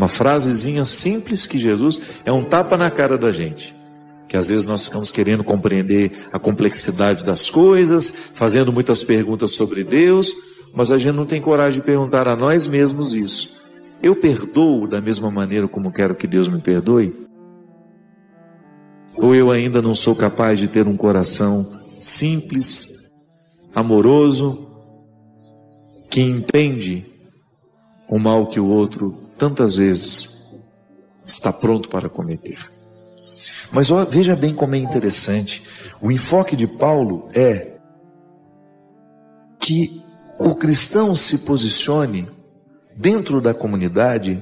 Uma frasezinha simples que Jesus é um tapa na cara da gente. Que às vezes nós ficamos querendo compreender a complexidade das coisas, fazendo muitas perguntas sobre Deus, mas a gente não tem coragem de perguntar a nós mesmos isso. Eu perdoo da mesma maneira como quero que Deus me perdoe? Ou eu ainda não sou capaz de ter um coração simples, amoroso, que entende o mal que o outro tantas vezes está pronto para cometer? Mas veja bem como é interessante. O enfoque de Paulo é que o cristão se posicione dentro da comunidade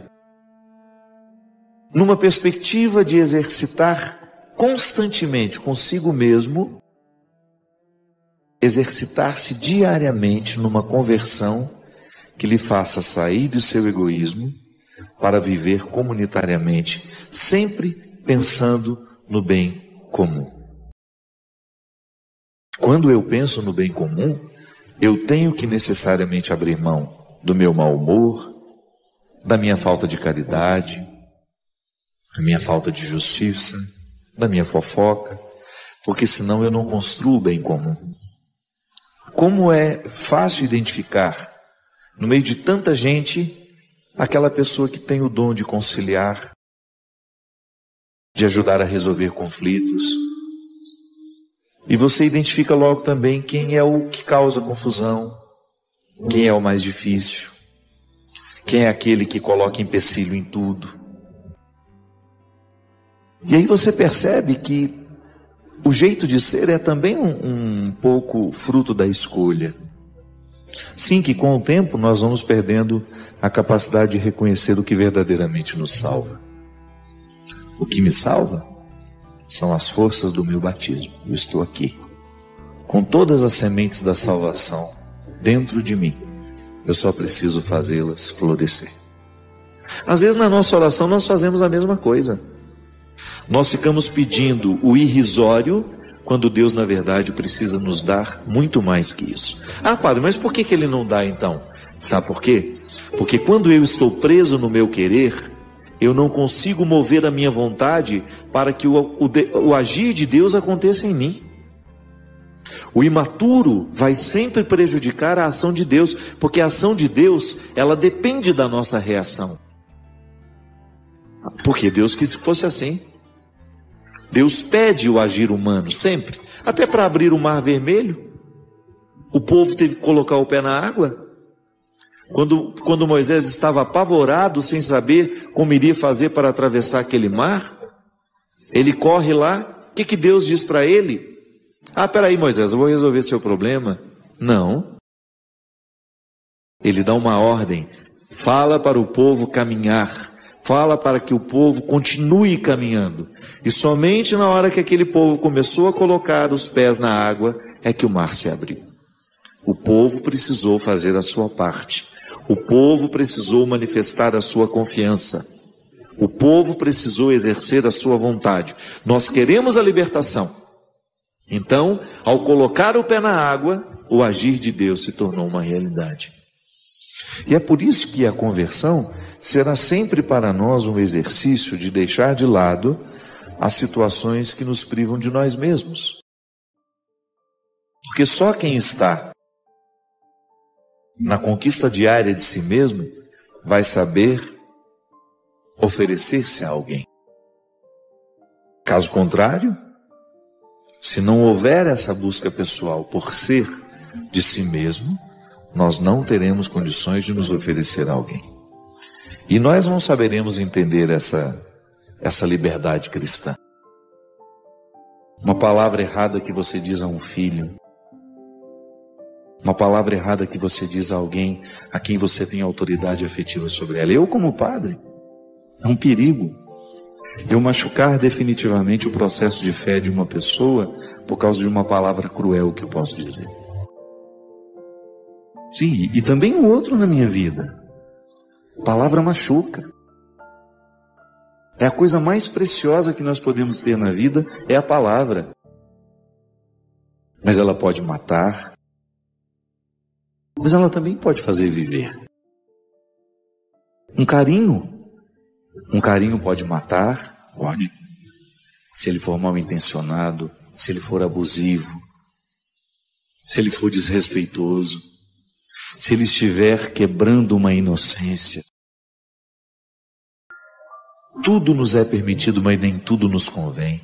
numa perspectiva de exercitar constantemente consigo mesmo, exercitar-se diariamente numa conversão que lhe faça sair do seu egoísmo para viver comunitariamente, sempre pensando no bem comum. Quando eu penso no bem comum, eu tenho que necessariamente abrir mão do meu mau humor, da minha falta de caridade, da minha falta de justiça, da minha fofoca, porque senão eu não construo o bem comum. Como é fácil identificar, no meio de tanta gente, aquela pessoa que tem o dom de conciliar, de ajudar a resolver conflitos. E você identifica logo também quem é o que causa confusão, quem é o mais difícil, quem é aquele que coloca empecilho em tudo. E aí você percebe que o jeito de ser é também um pouco fruto da escolha. Sim, que com o tempo nós vamos perdendo a capacidade de reconhecer o que verdadeiramente nos salva. O que me salva são as forças do meu batismo. Eu estou aqui, com todas as sementes da salvação dentro de mim. Eu só preciso fazê-las florescer. Às vezes na nossa oração nós fazemos a mesma coisa. Nós ficamos pedindo o irrisório, quando Deus na verdade precisa nos dar muito mais que isso. Ah, padre, mas por que ele não dá então? Sabe por quê? Porque quando eu estou preso no meu querer, eu não consigo mover a minha vontade para que o agir de Deus aconteça em mim. O imaturo vai sempre prejudicar a ação de Deus, porque a ação de Deus, ela depende da nossa reação. Porque Deus quis que fosse assim. Deus pede o agir humano, sempre. Até para abrir o mar vermelho, o povo teve que colocar o pé na água. Quando Moisés estava apavorado, sem saber como iria fazer para atravessar aquele mar, ele corre lá, o que Deus diz para ele? Ah, peraí Moisés, eu vou resolver seu problema. Não. Ele dá uma ordem, fala para o povo caminhar, fala para que o povo continue caminhando. E somente na hora que aquele povo começou a colocar os pés na água, é que o mar se abriu. O povo precisou fazer a sua parte. O povo precisou manifestar a sua confiança. O povo precisou exercer a sua vontade. Nós queremos a libertação. Então, ao colocar o pé na água, o agir de Deus se tornou uma realidade. E é por isso que a conversão será sempre para nós um exercício de deixar de lado as situações que nos privam de nós mesmos. Porque só quem está na conquista diária de si mesmo vai saber oferecer-se a alguém. Caso contrário, se não houver essa busca pessoal por ser de si mesmo, nós não teremos condições de nos oferecer a alguém. E nós não saberemos entender essa liberdade cristã. Uma palavra errada que você diz a um filho, uma palavra errada que você diz a alguém a quem você tem autoridade afetiva sobre ela. Eu, como padre, é um perigo eu machucar definitivamente o processo de fé de uma pessoa por causa de uma palavra cruel que eu posso dizer. Sim, e também o outro na minha vida. Palavra machuca. É a coisa mais preciosa que nós podemos ter na vida, é a palavra. Mas ela pode matar, mas ela também pode fazer viver. Um carinho Um carinho pode matar? Pode. Se ele for mal intencionado, se ele for abusivo, se ele for desrespeitoso, se ele estiver quebrando uma inocência. Tudo nos é permitido, mas nem tudo nos convém.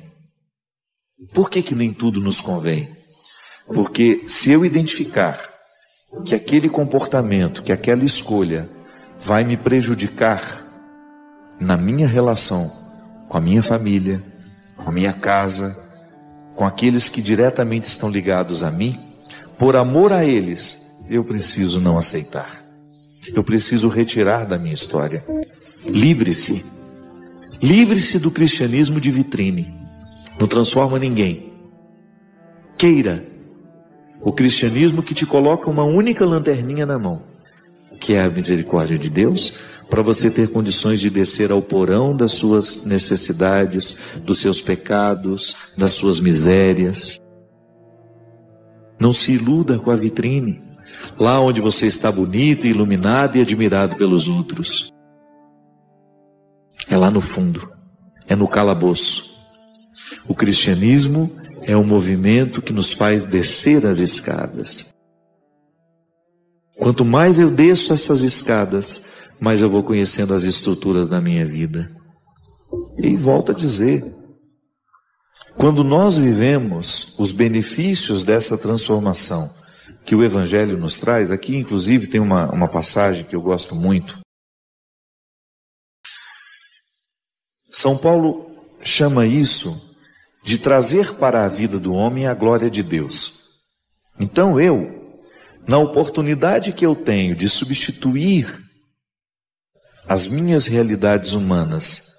Por que nem tudo nos convém? Porque se eu identificar que aquele comportamento, que aquela escolha vai me prejudicar na minha relação com a minha família, com a minha casa, com aqueles que diretamente estão ligados a mim, por amor a eles, eu preciso não aceitar. Eu preciso retirar da minha história. Livre-se. Livre-se do cristianismo de vitrine. Não transforma ninguém. Queira o cristianismo que te coloca uma única lanterninha na mão, que é a misericórdia de Deus, para você ter condições de descer ao porão das suas necessidades, dos seus pecados, das suas misérias. Não se iluda com a vitrine, lá onde você está bonito, iluminado e admirado pelos outros. É lá no fundo, é no calabouço. O cristianismo é um movimento que nos faz descer as escadas. Quanto mais eu desço essas escadas, mais eu vou conhecendo as estruturas da minha vida. E volto a dizer, quando nós vivemos os benefícios dessa transformação que o Evangelho nos traz, aqui inclusive tem uma passagem que eu gosto muito. São Paulo chama isso de trazer para a vida do homem a glória de Deus. Então na oportunidade que eu tenho de substituir as minhas realidades humanas,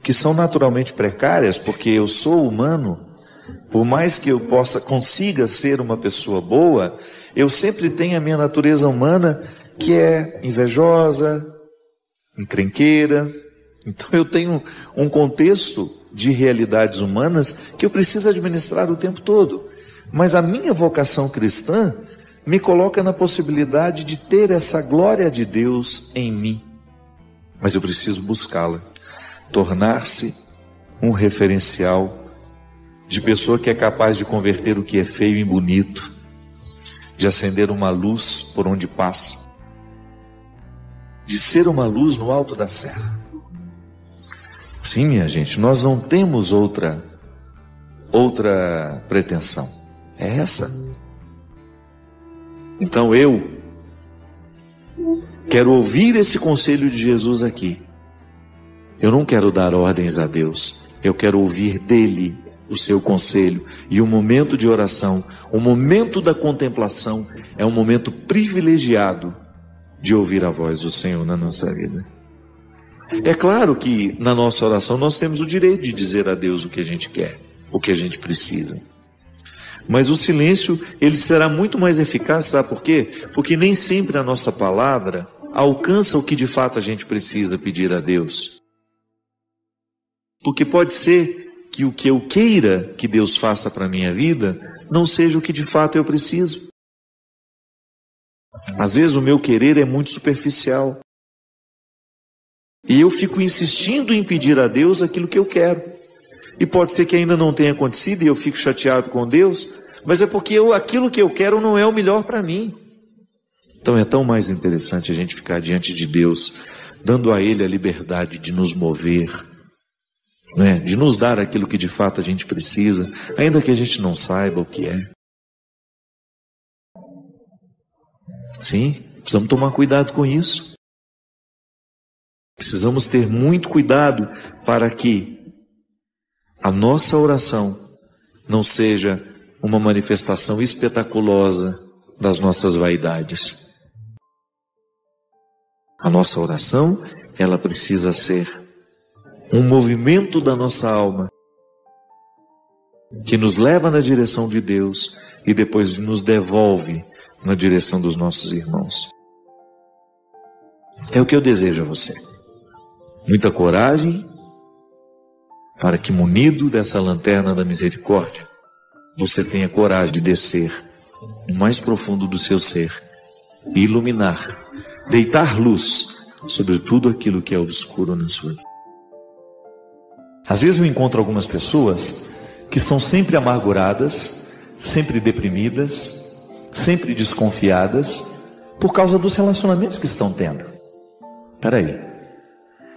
que são naturalmente precárias, porque eu sou humano, por mais que eu consiga ser uma pessoa boa, eu sempre tenho a minha natureza humana que é invejosa, encrenqueira. Então eu tenho um contexto de realidades humanas que eu preciso administrar o tempo todo. Mas a minha vocação cristã me coloca na possibilidade de ter essa glória de Deus em mim. Mas eu preciso buscá-la, tornar-se um referencial de pessoa que é capaz de converter o que é feio em bonito, de acender uma luz por onde passa, de ser uma luz no alto da serra. Sim, minha gente, nós não temos outra pretensão. É essa. Então eu quero ouvir esse conselho de Jesus aqui. Eu não quero dar ordens a Deus. Eu quero ouvir dele o seu conselho. E o momento de oração, o momento da contemplação, é um momento privilegiado de ouvir a voz do Senhor na nossa vida. É claro que na nossa oração nós temos o direito de dizer a Deus o que a gente quer, o que a gente precisa. Mas o silêncio, ele será muito mais eficaz, sabe por quê? Porque nem sempre a nossa palavra alcança o que de fato a gente precisa pedir a Deus. Porque pode ser que o que eu queira que Deus faça para a minha vida não seja o que de fato eu preciso. Às vezes o meu querer é muito superficial. E eu fico insistindo em pedir a Deus aquilo que eu quero. E pode ser que ainda não tenha acontecido e eu fico chateado com Deus, mas é porque aquilo que eu quero não é o melhor para mim. Então é tão mais interessante a gente ficar diante de Deus, dando a Ele a liberdade de nos mover, né? De nos dar aquilo que de fato a gente precisa, ainda que a gente não saiba o que é. Sim, precisamos tomar cuidado com isso. Precisamos ter muito cuidado para que a nossa oração não seja uma manifestação espetaculosa das nossas vaidades. A nossa oração, ela precisa ser um movimento da nossa alma que nos leva na direção de Deus e depois nos devolve na direção dos nossos irmãos. É o que eu desejo a você. Muita coragem para que, munido dessa lanterna da misericórdia, você tenha coragem de descer no mais profundo do seu ser e iluminar, deitar luz sobre tudo aquilo que é obscuro na sua vida. Às vezes eu encontro algumas pessoas que estão sempre amarguradas, sempre deprimidas, sempre desconfiadas, por causa dos relacionamentos que estão tendo. Espera aí.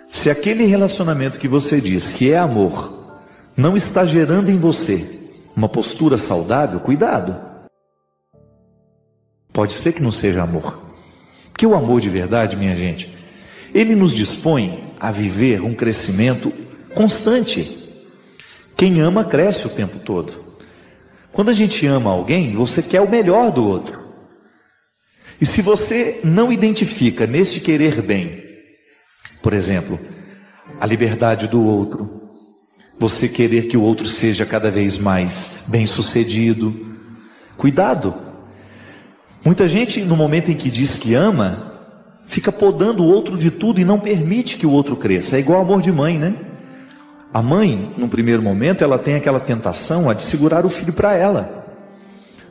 Se aquele relacionamento que você diz que é amor, não está gerando em você uma postura saudável, cuidado. Pode ser que não seja amor. Porque o amor de verdade, minha gente, ele nos dispõe a viver um crescimento constante. Quem ama cresce o tempo todo. Quando a gente ama alguém, você quer o melhor do outro. E se você não identifica neste querer bem, por exemplo, a liberdade do outro, você querer que o outro seja cada vez mais bem-sucedido, cuidado. Muita gente, no momento em que diz que ama, fica podando o outro de tudo e não permite que o outro cresça. É igual amor de mãe, né? A mãe, num primeiro momento, ela tem aquela tentação de segurar o filho para ela.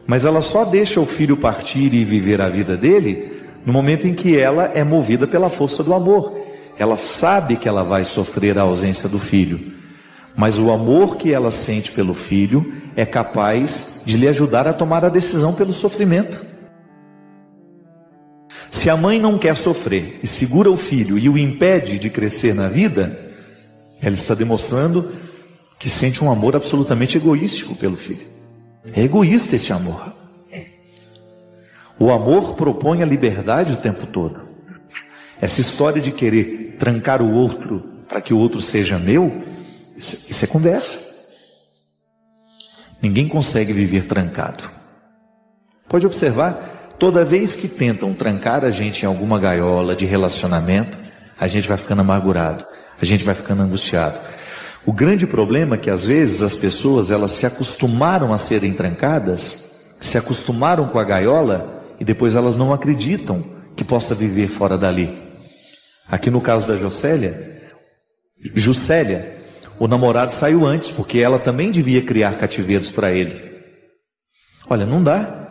Mas ela só deixa o filho partir e viver a vida dele no momento em que ela é movida pela força do amor. Ela sabe que ela vai sofrer a ausência do filho, mas o amor que ela sente pelo filho é capaz de lhe ajudar a tomar a decisão pelo sofrimento. Se a mãe não quer sofrer e segura o filho e o impede de crescer na vida, ela está demonstrando que sente um amor absolutamente egoístico pelo filho. É egoísta esse amor. O amor propõe a liberdade o tempo todo. Essa história de querer trancar o outro para que o outro seja meu, isso é conversa. Ninguém consegue viver trancado. Pode observar, toda vez que tentam trancar a gente em alguma gaiola de relacionamento, a gente vai ficando amargurado, a gente vai ficando angustiado. O grande problema é que às vezes as pessoas, elas se acostumaram a serem trancadas, se acostumaram com a gaiola e depois elas não acreditam que possa viver fora dali. Aqui no caso da Juscelia, o namorado saiu antes, porque ela também devia criar cativeiros para ele. Olha, não dá.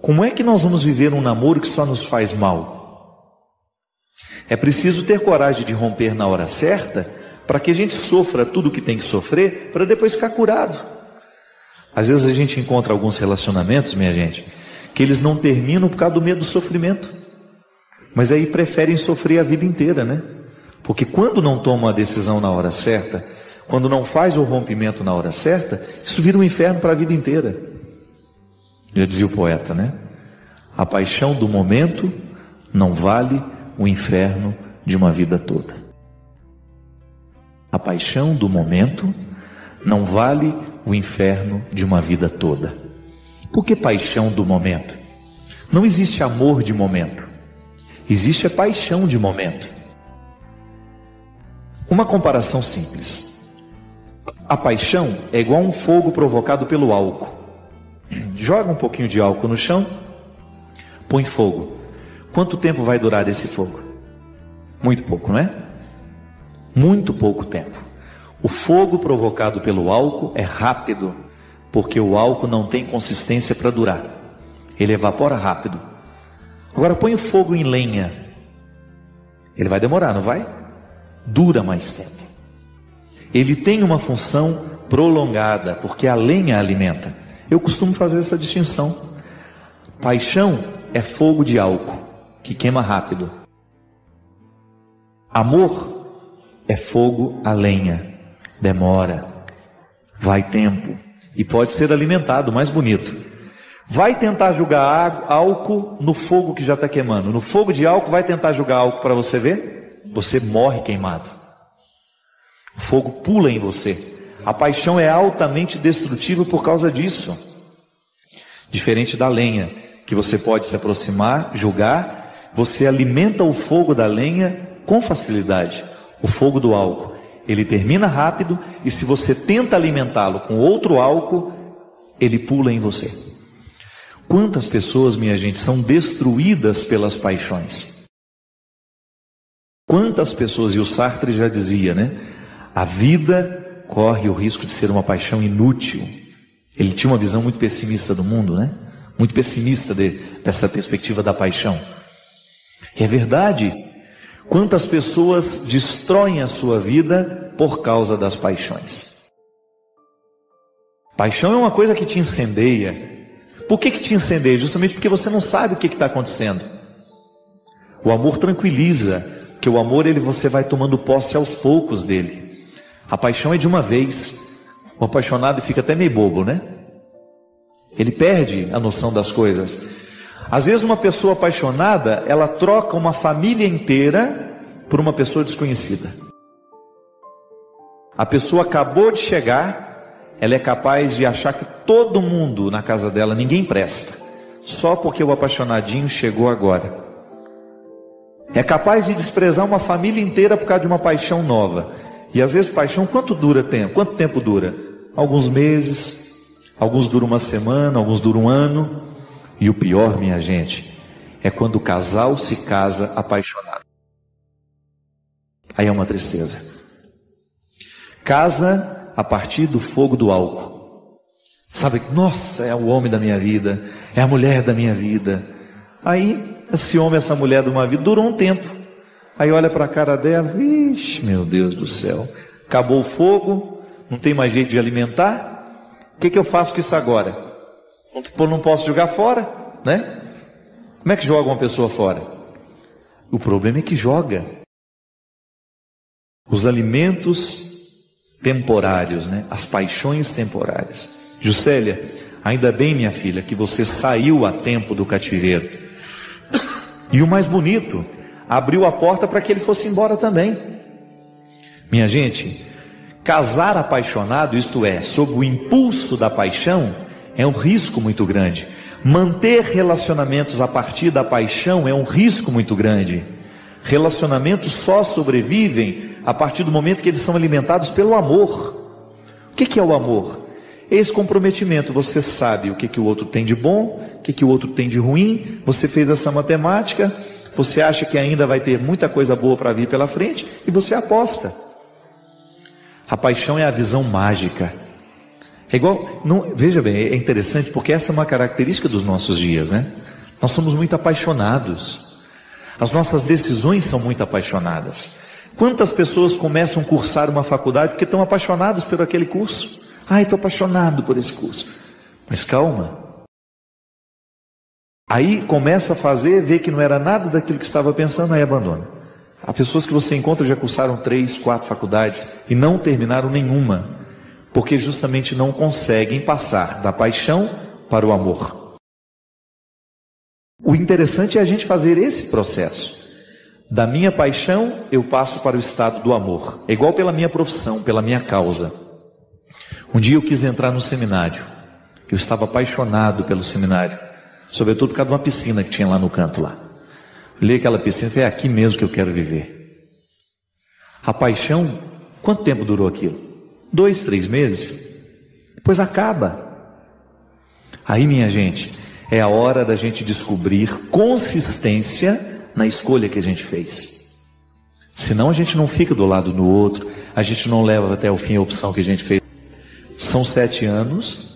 Como é que nós vamos viver um namoro que só nos faz mal? É preciso ter coragem de romper na hora certa, para que a gente sofra tudo o que tem que sofrer, para depois ficar curado. Às vezes a gente encontra alguns relacionamentos, minha gente, que eles não terminam por causa do medo do sofrimento. Mas aí preferem sofrer a vida inteira, né? Porque quando não toma a decisão na hora certa, quando não faz o rompimento na hora certa, isso vira um inferno para a vida inteira. Já dizia o poeta, né? A paixão do momento não vale o inferno de uma vida toda. A paixão do momento não vale o inferno de uma vida toda. Por que paixão do momento? Não existe amor de momento. Existe a paixão de momento. Uma comparação simples. A paixão é igual a um fogo provocado pelo álcool. Joga um pouquinho de álcool no chão, põe fogo. Quanto tempo vai durar esse fogo? Muito pouco, não é? Muito pouco tempo. O fogo provocado pelo álcool é rápido, porque o álcool não tem consistência para durar. Ele evapora rápido. Agora põe o fogo em lenha. Ele vai demorar, não vai? Dura mais tempo. Ele tem uma função prolongada, porque a lenha alimenta. Eu costumo fazer essa distinção. Paixão é fogo de álcool, que queima rápido. Amor é fogo a lenha. Demora, vai tempo, e pode ser alimentado, mais bonito. Vai tentar jogar álcool no fogo que já está queimando. No fogo de álcool, vai tentar jogar álcool para você ver? Você morre queimado. O fogo pula em você. A paixão é altamente destrutível por causa disso. Diferente da lenha, que você pode se aproximar, jogar, você alimenta o fogo da lenha com facilidade. O fogo do álcool, ele termina rápido, e se você tenta alimentá-lo com outro álcool, ele pula em você. Quantas pessoas, minha gente, são destruídas pelas paixões? Quantas pessoas, e o Sartre já dizia, né? A vida corre o risco de ser uma paixão inútil. Ele tinha uma visão muito pessimista do mundo, né? Muito pessimista dessa perspectiva da paixão. E é verdade. Quantas pessoas destroem a sua vida por causa das paixões. Paixão é uma coisa que te incendeia. Por que te incendeia? Justamente porque você não sabe o que está acontecendo. O amor tranquiliza, porque o amor você vai tomando posse aos poucos dele. A paixão é de uma vez. O apaixonado fica até meio bobo, né? Ele perde a noção das coisas. Às vezes uma pessoa apaixonada, ela troca uma família inteira por uma pessoa desconhecida. A pessoa acabou de chegar, ela é capaz de achar que todo mundo na casa dela, ninguém presta, só porque o apaixonadinho chegou agora. É capaz de desprezar uma família inteira por causa de uma paixão nova. E às vezes paixão, quanto tempo dura? Alguns meses, alguns duram uma semana, alguns duram um ano. E o pior, minha gente, é quando o casal se casa apaixonado. Aí é uma tristeza. Casa a partir do fogo do álcool. Sabe, nossa, é o homem da minha vida, é a mulher da minha vida. Aí, esse homem, essa mulher de uma vida, durou um tempo. Aí olha para a cara dela, ixi, meu Deus do céu, acabou o fogo, não tem mais jeito de alimentar. O que eu faço com isso agora? Não posso jogar fora, né? Como é que joga uma pessoa fora? O problema é que joga. Os alimentos temporários, né? As paixões temporárias. Juscelia, ainda bem, minha filha, que você saiu a tempo do cativeiro. E o mais bonito, abriu a porta para que ele fosse embora também. Minha gente, casar apaixonado, isto é, sob o impulso da paixão, é um risco muito grande. Manter relacionamentos a partir da paixão é um risco muito grande. Relacionamentos só sobrevivem a partir do momento que eles são alimentados pelo amor. O que é o amor? É esse comprometimento. Você sabe o que o outro tem de bom, o que o outro tem de ruim. Você fez essa matemática, você acha que ainda vai ter muita coisa boa para vir pela frente e você aposta. A paixão é a visão mágica. É igual, veja bem, é interessante porque essa é uma característica dos nossos dias, né? Nós somos muito apaixonados. As nossas decisões são muito apaixonadas. Quantas pessoas começam a cursar uma faculdade porque estão apaixonados por aquele curso? Estou apaixonado por esse curso. Mas calma. Aí começa a fazer, vê que não era nada daquilo que estava pensando, aí abandona. Há pessoas que você encontra já cursaram 3, 4 faculdades e não terminaram nenhuma, porque justamente não conseguem passar da paixão para o amor. O interessante é a gente fazer esse processo. Da minha paixão, eu passo para o estado do amor. É igual pela minha profissão, pela minha causa. Um dia eu quis entrar no seminário. Eu estava apaixonado pelo seminário. Sobretudo por causa de uma piscina que tinha lá no canto lá. Olhei aquela piscina e falei, é aqui mesmo que eu quero viver. A paixão, quanto tempo durou aquilo? 2, 3 meses? Depois acaba. Aí, minha gente, é a hora da gente descobrir consistência na escolha que a gente fez. Senão a gente não fica do lado do outro, a gente não leva até o fim a opção que a gente fez. São 7 anos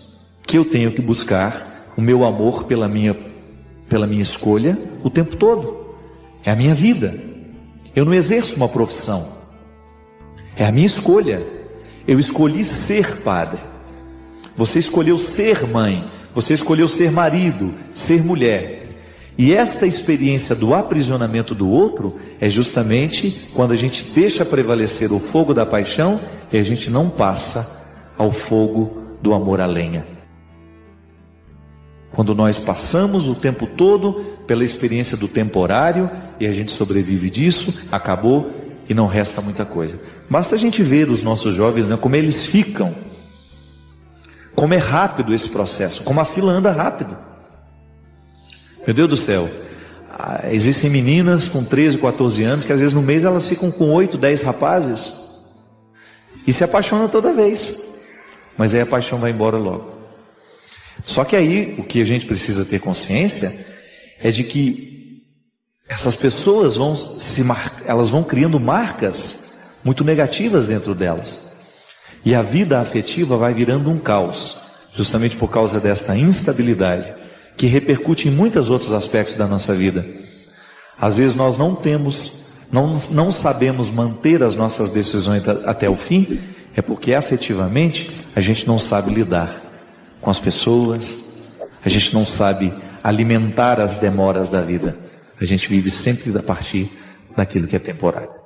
que eu tenho que buscar o meu amor pela minha escolha o tempo todo. É a minha vida. Eu não exerço uma profissão. É a minha escolha. Eu escolhi ser padre. Você escolheu ser mãe. Você escolheu ser marido, ser mulher. E esta experiência do aprisionamento do outro é justamente quando a gente deixa prevalecer o fogo da paixão e a gente não passa ao fogo do amor à lenha. Quando nós passamos o tempo todo pela experiência do temporário e a gente sobrevive disso, acabou e não resta muita coisa. Basta a gente ver os nossos jovens, né, como eles ficam, como é rápido esse processo, como a fila anda rápido. Meu Deus do céu, existem meninas com 13, 14 anos que às vezes no mês elas ficam com 8, 10 rapazes e se apaixonam toda vez, mas aí a paixão vai embora logo. Só que aí o que a gente precisa ter consciência é de que essas pessoas elas vão criando marcas muito negativas dentro delas. E a vida afetiva vai virando um caos, justamente por causa desta instabilidade, que repercute em muitos outros aspectos da nossa vida. Às vezes nós não temos não sabemos manter as nossas decisões até o fim, é porque afetivamente a gente não sabe lidar com as pessoas, a gente não sabe alimentar as demoras da vida. A gente vive sempre a partir daquilo que é temporário.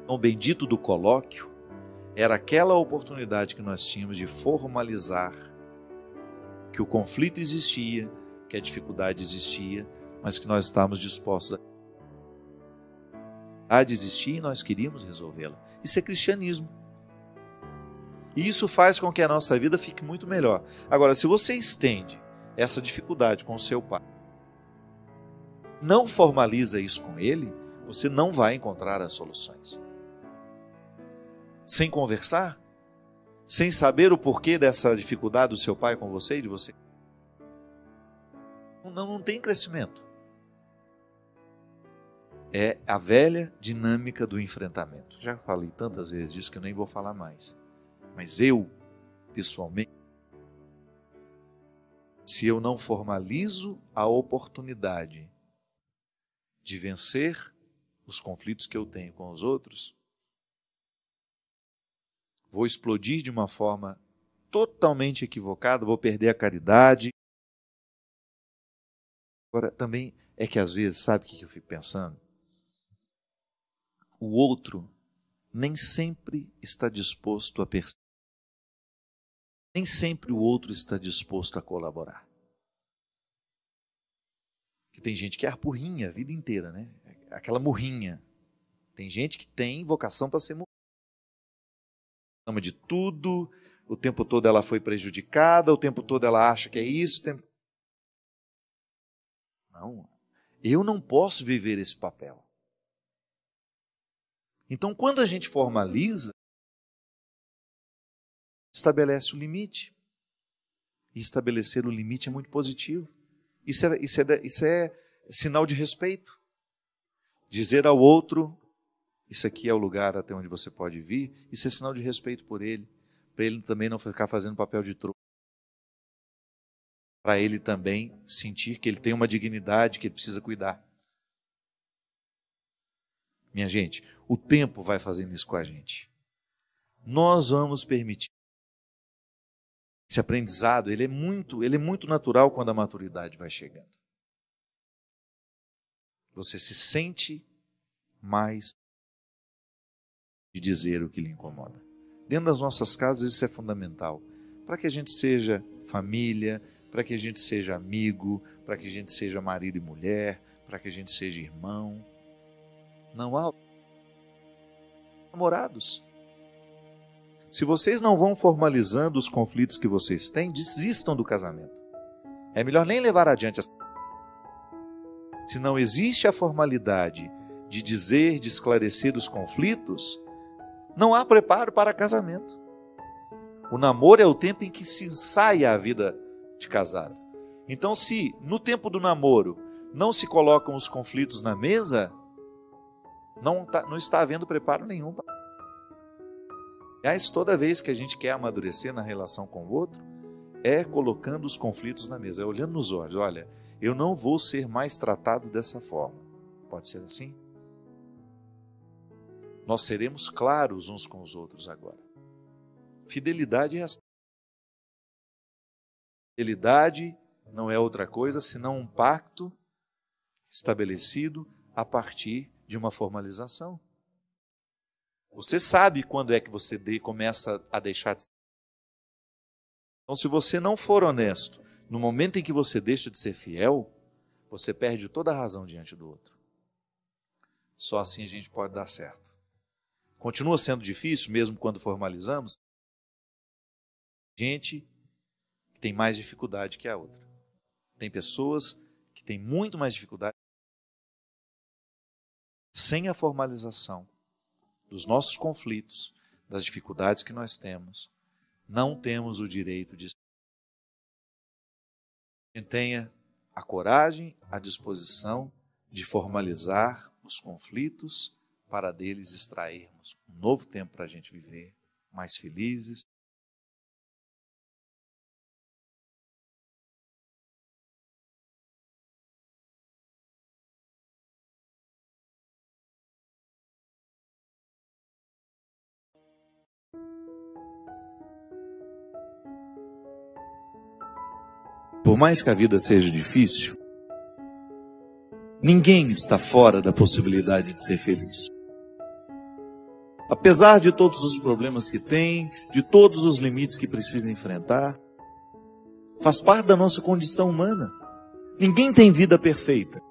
O bendito do colóquio era aquela oportunidade que nós tínhamos de formalizar que o conflito existia, que a dificuldade existia, mas que nós estávamos dispostos a existir e nós queríamos resolvê-la. Isso é cristianismo. E isso faz com que a nossa vida fique muito melhor. Agora, se você estende essa dificuldade com o seu pai, não formaliza isso com ele, você não vai encontrar as soluções. Sem conversar, sem saber o porquê dessa dificuldade do seu pai com você e de você, não tem crescimento. É a velha dinâmica do enfrentamento. Já falei tantas vezes disso que eu nem vou falar mais. Mas eu, pessoalmente, se eu não formalizo a oportunidade de vencer os conflitos que eu tenho com os outros, vou explodir de uma forma totalmente equivocada, vou perder a caridade. Agora, também é que às vezes, sabe o que eu fico pensando? O outro nem sempre está disposto a perceber. Nem sempre o outro está disposto a colaborar. Porque tem gente que é murrinha a vida inteira, né? Aquela murrinha. Tem gente que tem vocação para ser murrinha. De tudo, o tempo todo ela foi prejudicada, o tempo todo ela acha que é isso. Não, eu não posso viver esse papel. Então, quando a gente formaliza, estabelece o limite. E estabelecer o limite é muito positivo. Isso é sinal de respeito. Dizer ao outro: isso aqui é o lugar até onde você pode vir, isso é sinal de respeito por ele, para ele também não ficar fazendo papel de trouxa, para ele também sentir que ele tem uma dignidade que ele precisa cuidar. Minha gente, o tempo vai fazendo isso com a gente. Nós vamos permitir. Esse aprendizado, ele é muito natural quando a maturidade vai chegando. Você se sente mais de dizer o que lhe incomoda. Dentro das nossas casas isso é fundamental, para que a gente seja família, para que a gente seja amigo, para que a gente seja marido e mulher, para que a gente seja irmão. Não há namorados. Se vocês não vão formalizando os conflitos que vocês têm, desistam do casamento. É melhor nem levar adiante. Se não existe a formalidade de dizer, de esclarecer os conflitos, não há preparo para casamento. O namoro é o tempo em que se ensaia a vida de casado. Então, se no tempo do namoro não se colocam os conflitos na mesa, não está havendo preparo nenhum. Aliás, toda vez que a gente quer amadurecer na relação com o outro, é colocando os conflitos na mesa, é olhando nos olhos. Olha, eu não vou ser mais tratado dessa forma. Pode ser assim? Nós seremos claros uns com os outros agora. Fidelidade é assim. Fidelidade não é outra coisa senão um pacto estabelecido a partir de uma formalização. Você sabe quando é que você começa a deixar de ser. Então, se você não for honesto, no momento em que você deixa de ser fiel, você perde toda a razão diante do outro. Só assim a gente pode dar certo. Continua sendo difícil, mesmo quando formalizamos. Gente que tem mais dificuldade que a outra. Tem pessoas que têm muito mais dificuldade. Sem a formalização dos nossos conflitos, das dificuldades que nós temos, não temos o direito de que tenha a coragem, a disposição de formalizar os conflitos para deles extrairmos um novo tempo para a gente viver mais felizes. Por mais que a vida seja difícil, ninguém está fora da possibilidade de ser feliz. Apesar de todos os problemas que tem, de todos os limites que precisa enfrentar, faz parte da nossa condição humana. Ninguém tem vida perfeita.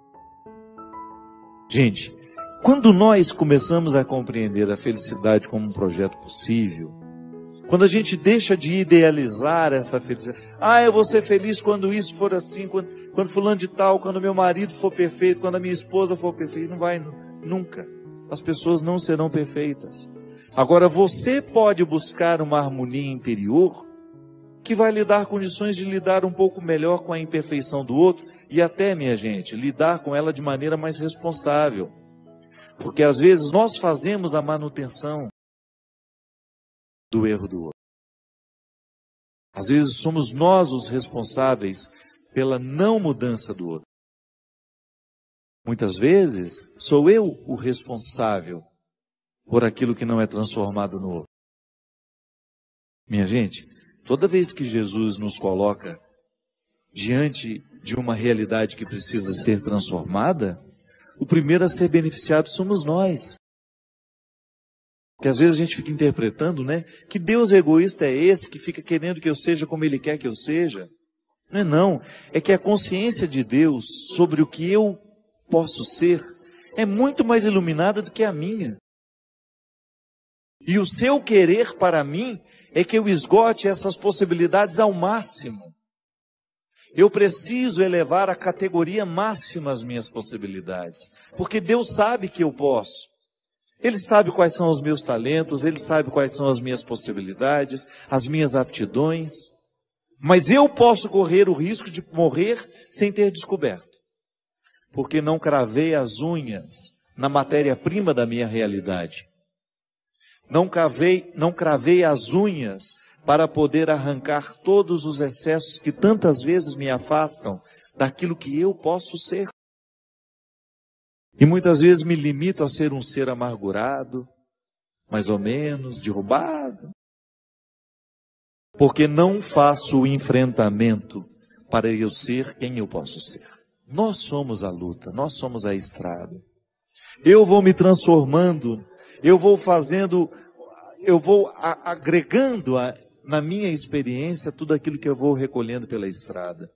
Gente, quando nós começamos a compreender a felicidade como um projeto possível, quando a gente deixa de idealizar essa felicidade, eu vou ser feliz quando isso for assim, quando fulano de tal, quando meu marido for perfeito, quando a minha esposa for perfeita, não vai nunca. As pessoas não serão perfeitas. Agora você pode buscar uma harmonia interior que vai lhe dar condições de lidar um pouco melhor com a imperfeição do outro e até, minha gente, lidar com ela de maneira mais responsável. Porque às vezes nós fazemos a manutenção do erro do outro. Às vezes somos nós os responsáveis pela não mudança do outro. Muitas vezes sou eu o responsável por aquilo que não é transformado no outro. Minha gente, toda vez que Jesus nos coloca diante de uma realidade que precisa ser transformada, o primeiro a ser beneficiado somos nós. Porque às vezes a gente fica interpretando, que Deus egoísta é esse, que fica querendo que eu seja como Ele quer que eu seja. Não. É que a consciência de Deus sobre o que eu posso ser é muito mais iluminada do que a minha. E o seu querer para mim é que eu esgote essas possibilidades ao máximo. Eu preciso elevar a categoria máxima as minhas possibilidades. Porque Deus sabe que eu posso. Ele sabe quais são os meus talentos, Ele sabe quais são as minhas possibilidades, as minhas aptidões. Mas eu posso correr o risco de morrer sem ter descoberto. Porque não cravei as unhas na matéria-prima da minha realidade. Não cravei as unhas para poder arrancar todos os excessos que tantas vezes me afastam daquilo que eu posso ser. E muitas vezes me limito a ser um ser amargurado, mais ou menos, derrubado. Porque não faço o enfrentamento para eu ser quem eu posso ser. Nós somos a luta, nós somos a estrada. Eu vou me transformando, eu vou agregando na minha experiência tudo aquilo que eu vou recolhendo pela estrada.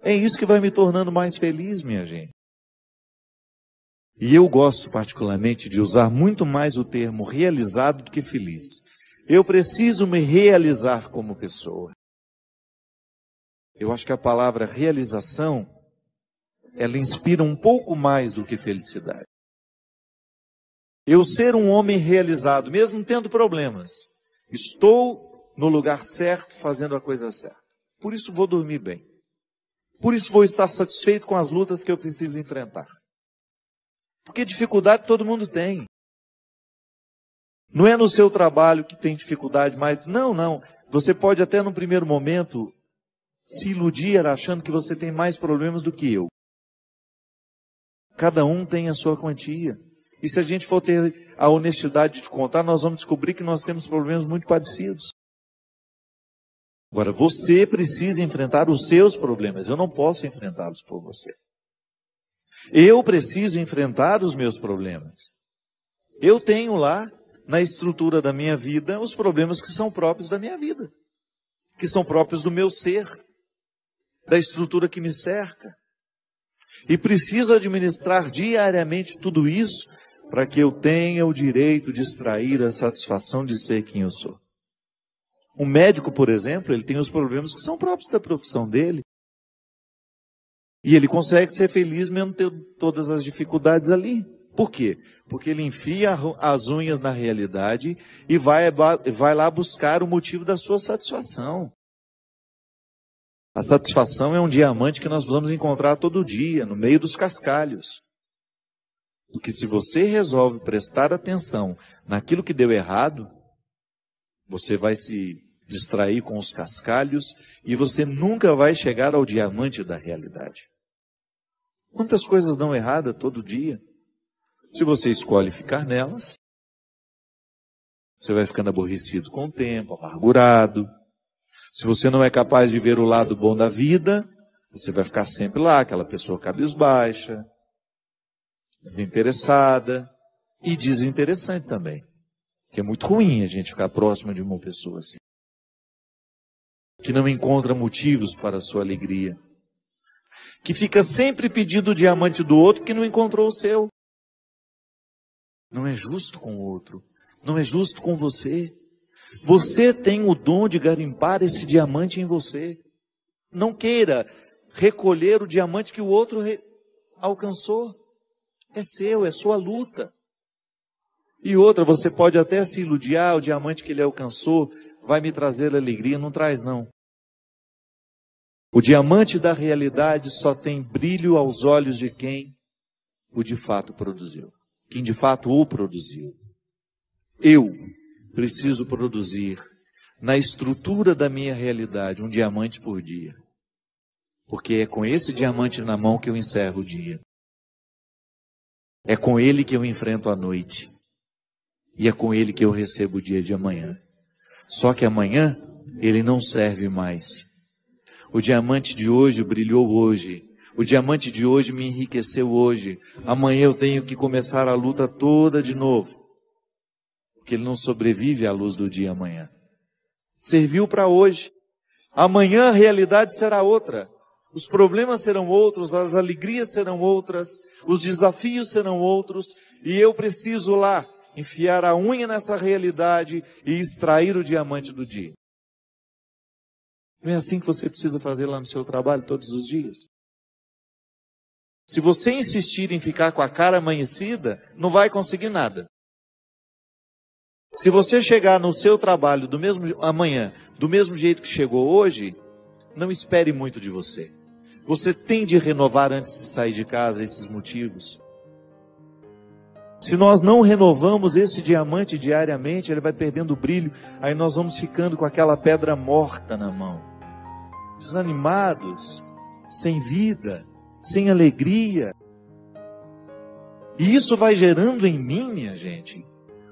É isso que vai me tornando mais feliz, minha gente. E eu gosto particularmente de usar muito mais o termo realizado do que feliz. Eu preciso me realizar como pessoa. Eu acho que a palavra realização, ela inspira um pouco mais do que felicidade. Eu ser um homem realizado, mesmo tendo problemas, estou no lugar certo, fazendo a coisa certa. Por isso vou dormir bem. Por isso vou estar satisfeito com as lutas que eu preciso enfrentar. Porque dificuldade todo mundo tem. Não é no seu trabalho que tem dificuldade, mas não. Você pode até no primeiro momento se iludir achando que você tem mais problemas do que eu. Cada um tem a sua quantia. E se a gente for ter a honestidade de contar, nós vamos descobrir que nós temos problemas muito parecidos. Agora, você precisa enfrentar os seus problemas. Eu não posso enfrentá-los por você. Eu preciso enfrentar os meus problemas. Eu tenho lá, na estrutura da minha vida, os problemas que são próprios da minha vida. Que são próprios do meu ser. Da estrutura que me cerca. E preciso administrar diariamente tudo isso para que eu tenha o direito de extrair a satisfação de ser quem eu sou. Um médico, por exemplo, ele tem os problemas que são próprios da profissão dele. E ele consegue ser feliz mesmo tendo todas as dificuldades ali. Por quê? Porque ele enfia as unhas na realidade e vai lá buscar o motivo da sua satisfação. A satisfação é um diamante que nós vamos encontrar todo dia, no meio dos cascalhos. Porque se você resolve prestar atenção naquilo que deu errado, você vai se distrair com os cascalhos e você nunca vai chegar ao diamante da realidade. Quantas coisas dão errada todo dia? Se você escolhe ficar nelas, você vai ficando aborrecido com o tempo, amargurado. Se você não é capaz de ver o lado bom da vida, você vai ficar sempre lá, aquela pessoa cabisbaixa, desinteressada e desinteressante também. Porque é muito ruim a gente ficar próximo de uma pessoa assim, que não encontra motivos para a sua alegria, que fica sempre pedindo o diamante do outro que não encontrou o seu. Não é justo com o outro, não é justo com você. Você tem o dom de garimpar esse diamante em você. Não queira recolher o diamante que o outro alcançou. É seu, é sua luta. E outra, você pode até se iludir, o diamante que ele alcançou vai me trazer alegria. Não traz, não. O diamante da realidade só tem brilho aos olhos de quem o de fato produziu. Quem de fato o produziu. Eu preciso produzir na estrutura da minha realidade um diamante por dia. Porque é com esse diamante na mão que eu encerro o dia. É com ele que eu enfrento a noite. E é com ele que eu recebo o dia de amanhã. Só que amanhã ele não serve mais. O diamante de hoje brilhou hoje. O diamante de hoje me enriqueceu hoje. Amanhã eu tenho que começar a luta toda de novo. Porque ele não sobrevive à luz do dia amanhã. Serviu para hoje. Amanhã a realidade será outra. Os problemas serão outros, as alegrias serão outras, os desafios serão outros, e eu preciso lá enfiar a unha nessa realidade e extrair o diamante do dia. Não é assim que você precisa fazer lá no seu trabalho todos os dias? Se você insistir em ficar com a cara amanhecida, não vai conseguir nada. Se você chegar no seu trabalho amanhã, do mesmo jeito que chegou hoje, não espere muito de você. Você tem de renovar antes de sair de casa esses motivos. Se nós não renovamos esse diamante diariamente, ele vai perdendo o brilho, aí nós vamos ficando com aquela pedra morta na mão. Desanimados, sem vida, sem alegria. E isso vai gerando em mim, minha gente,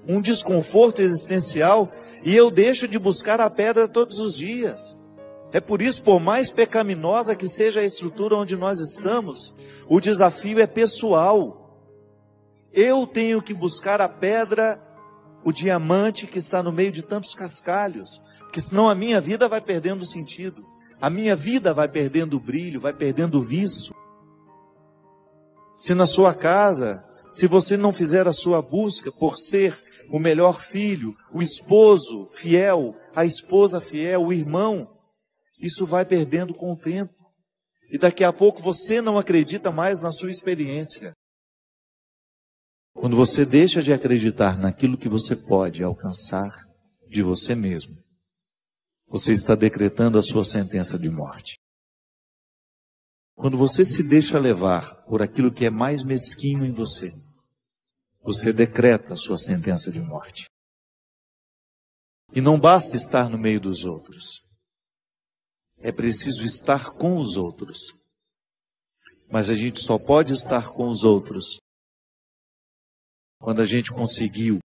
um desconforto existencial, e eu deixo de buscar a pedra todos os dias. É por isso, por mais pecaminosa que seja a estrutura onde nós estamos, o desafio é pessoal. Eu tenho que buscar a pedra, o diamante que está no meio de tantos cascalhos, porque senão a minha vida vai perdendo sentido, a minha vida vai perdendo o brilho, vai perdendo o viço. Se na sua casa, se você não fizer a sua busca por ser o melhor filho, o esposo fiel, a esposa fiel, o irmão, isso vai perdendo com o tempo. E daqui a pouco você não acredita mais na sua experiência. Quando você deixa de acreditar naquilo que você pode alcançar de você mesmo, você está decretando a sua sentença de morte. Quando você se deixa levar por aquilo que é mais mesquinho em você, você decreta a sua sentença de morte. E não basta estar no meio dos outros. É preciso estar com os outros. Mas a gente só pode estar com os outros quando a gente conseguiu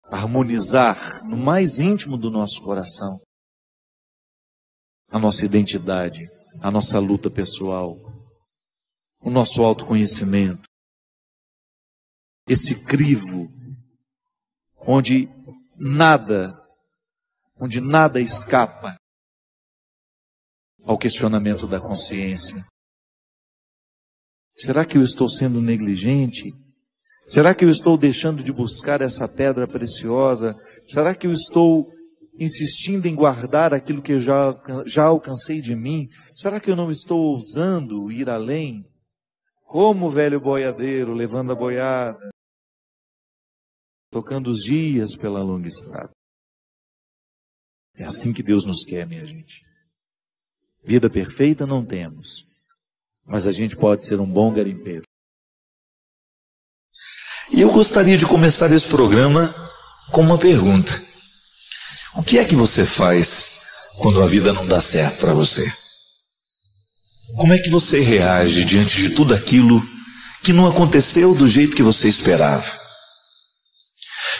harmonizar no mais íntimo do nosso coração a nossa identidade, a nossa luta pessoal, o nosso autoconhecimento. Esse crivo onde nada escapa ao questionamento da consciência. Será que eu estou sendo negligente? Será que eu estou deixando de buscar essa pedra preciosa? Será que eu estou insistindo em guardar aquilo que eu já alcancei de mim? Será que eu não estou ousando ir além? Como o velho boiadeiro levando a boiada, tocando os dias pela longa estrada. É assim que Deus nos quer, minha gente. Vida perfeita não temos, mas a gente pode ser um bom garimpeiro. E eu gostaria de começar esse programa com uma pergunta. O que é que você faz quando a vida não dá certo para você? Como é que você reage diante de tudo aquilo que não aconteceu do jeito que você esperava?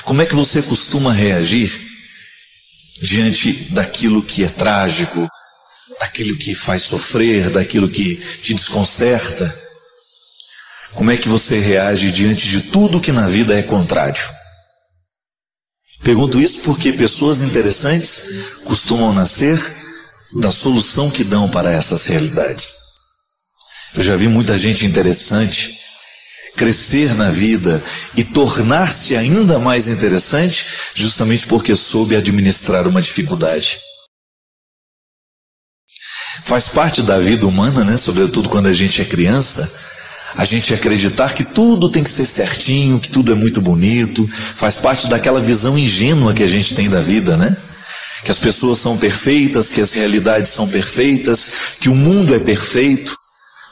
Como é que você costuma reagir diante daquilo que é trágico, daquilo que faz sofrer, daquilo que te desconcerta? Como é que você reage diante de tudo que na vida é contrário? Pergunto isso porque pessoas interessantes costumam nascer da solução que dão para essas realidades. Eu já vi muita gente interessante crescer na vida e tornar-se ainda mais interessante justamente porque soube administrar uma dificuldade. Faz parte da vida humana, né? Sobretudo quando a gente é criança, a gente acreditar que tudo tem que ser certinho, que tudo é muito bonito. Faz parte daquela visão ingênua que a gente tem da vida, né? Que as pessoas são perfeitas, que as realidades são perfeitas, que o mundo é perfeito.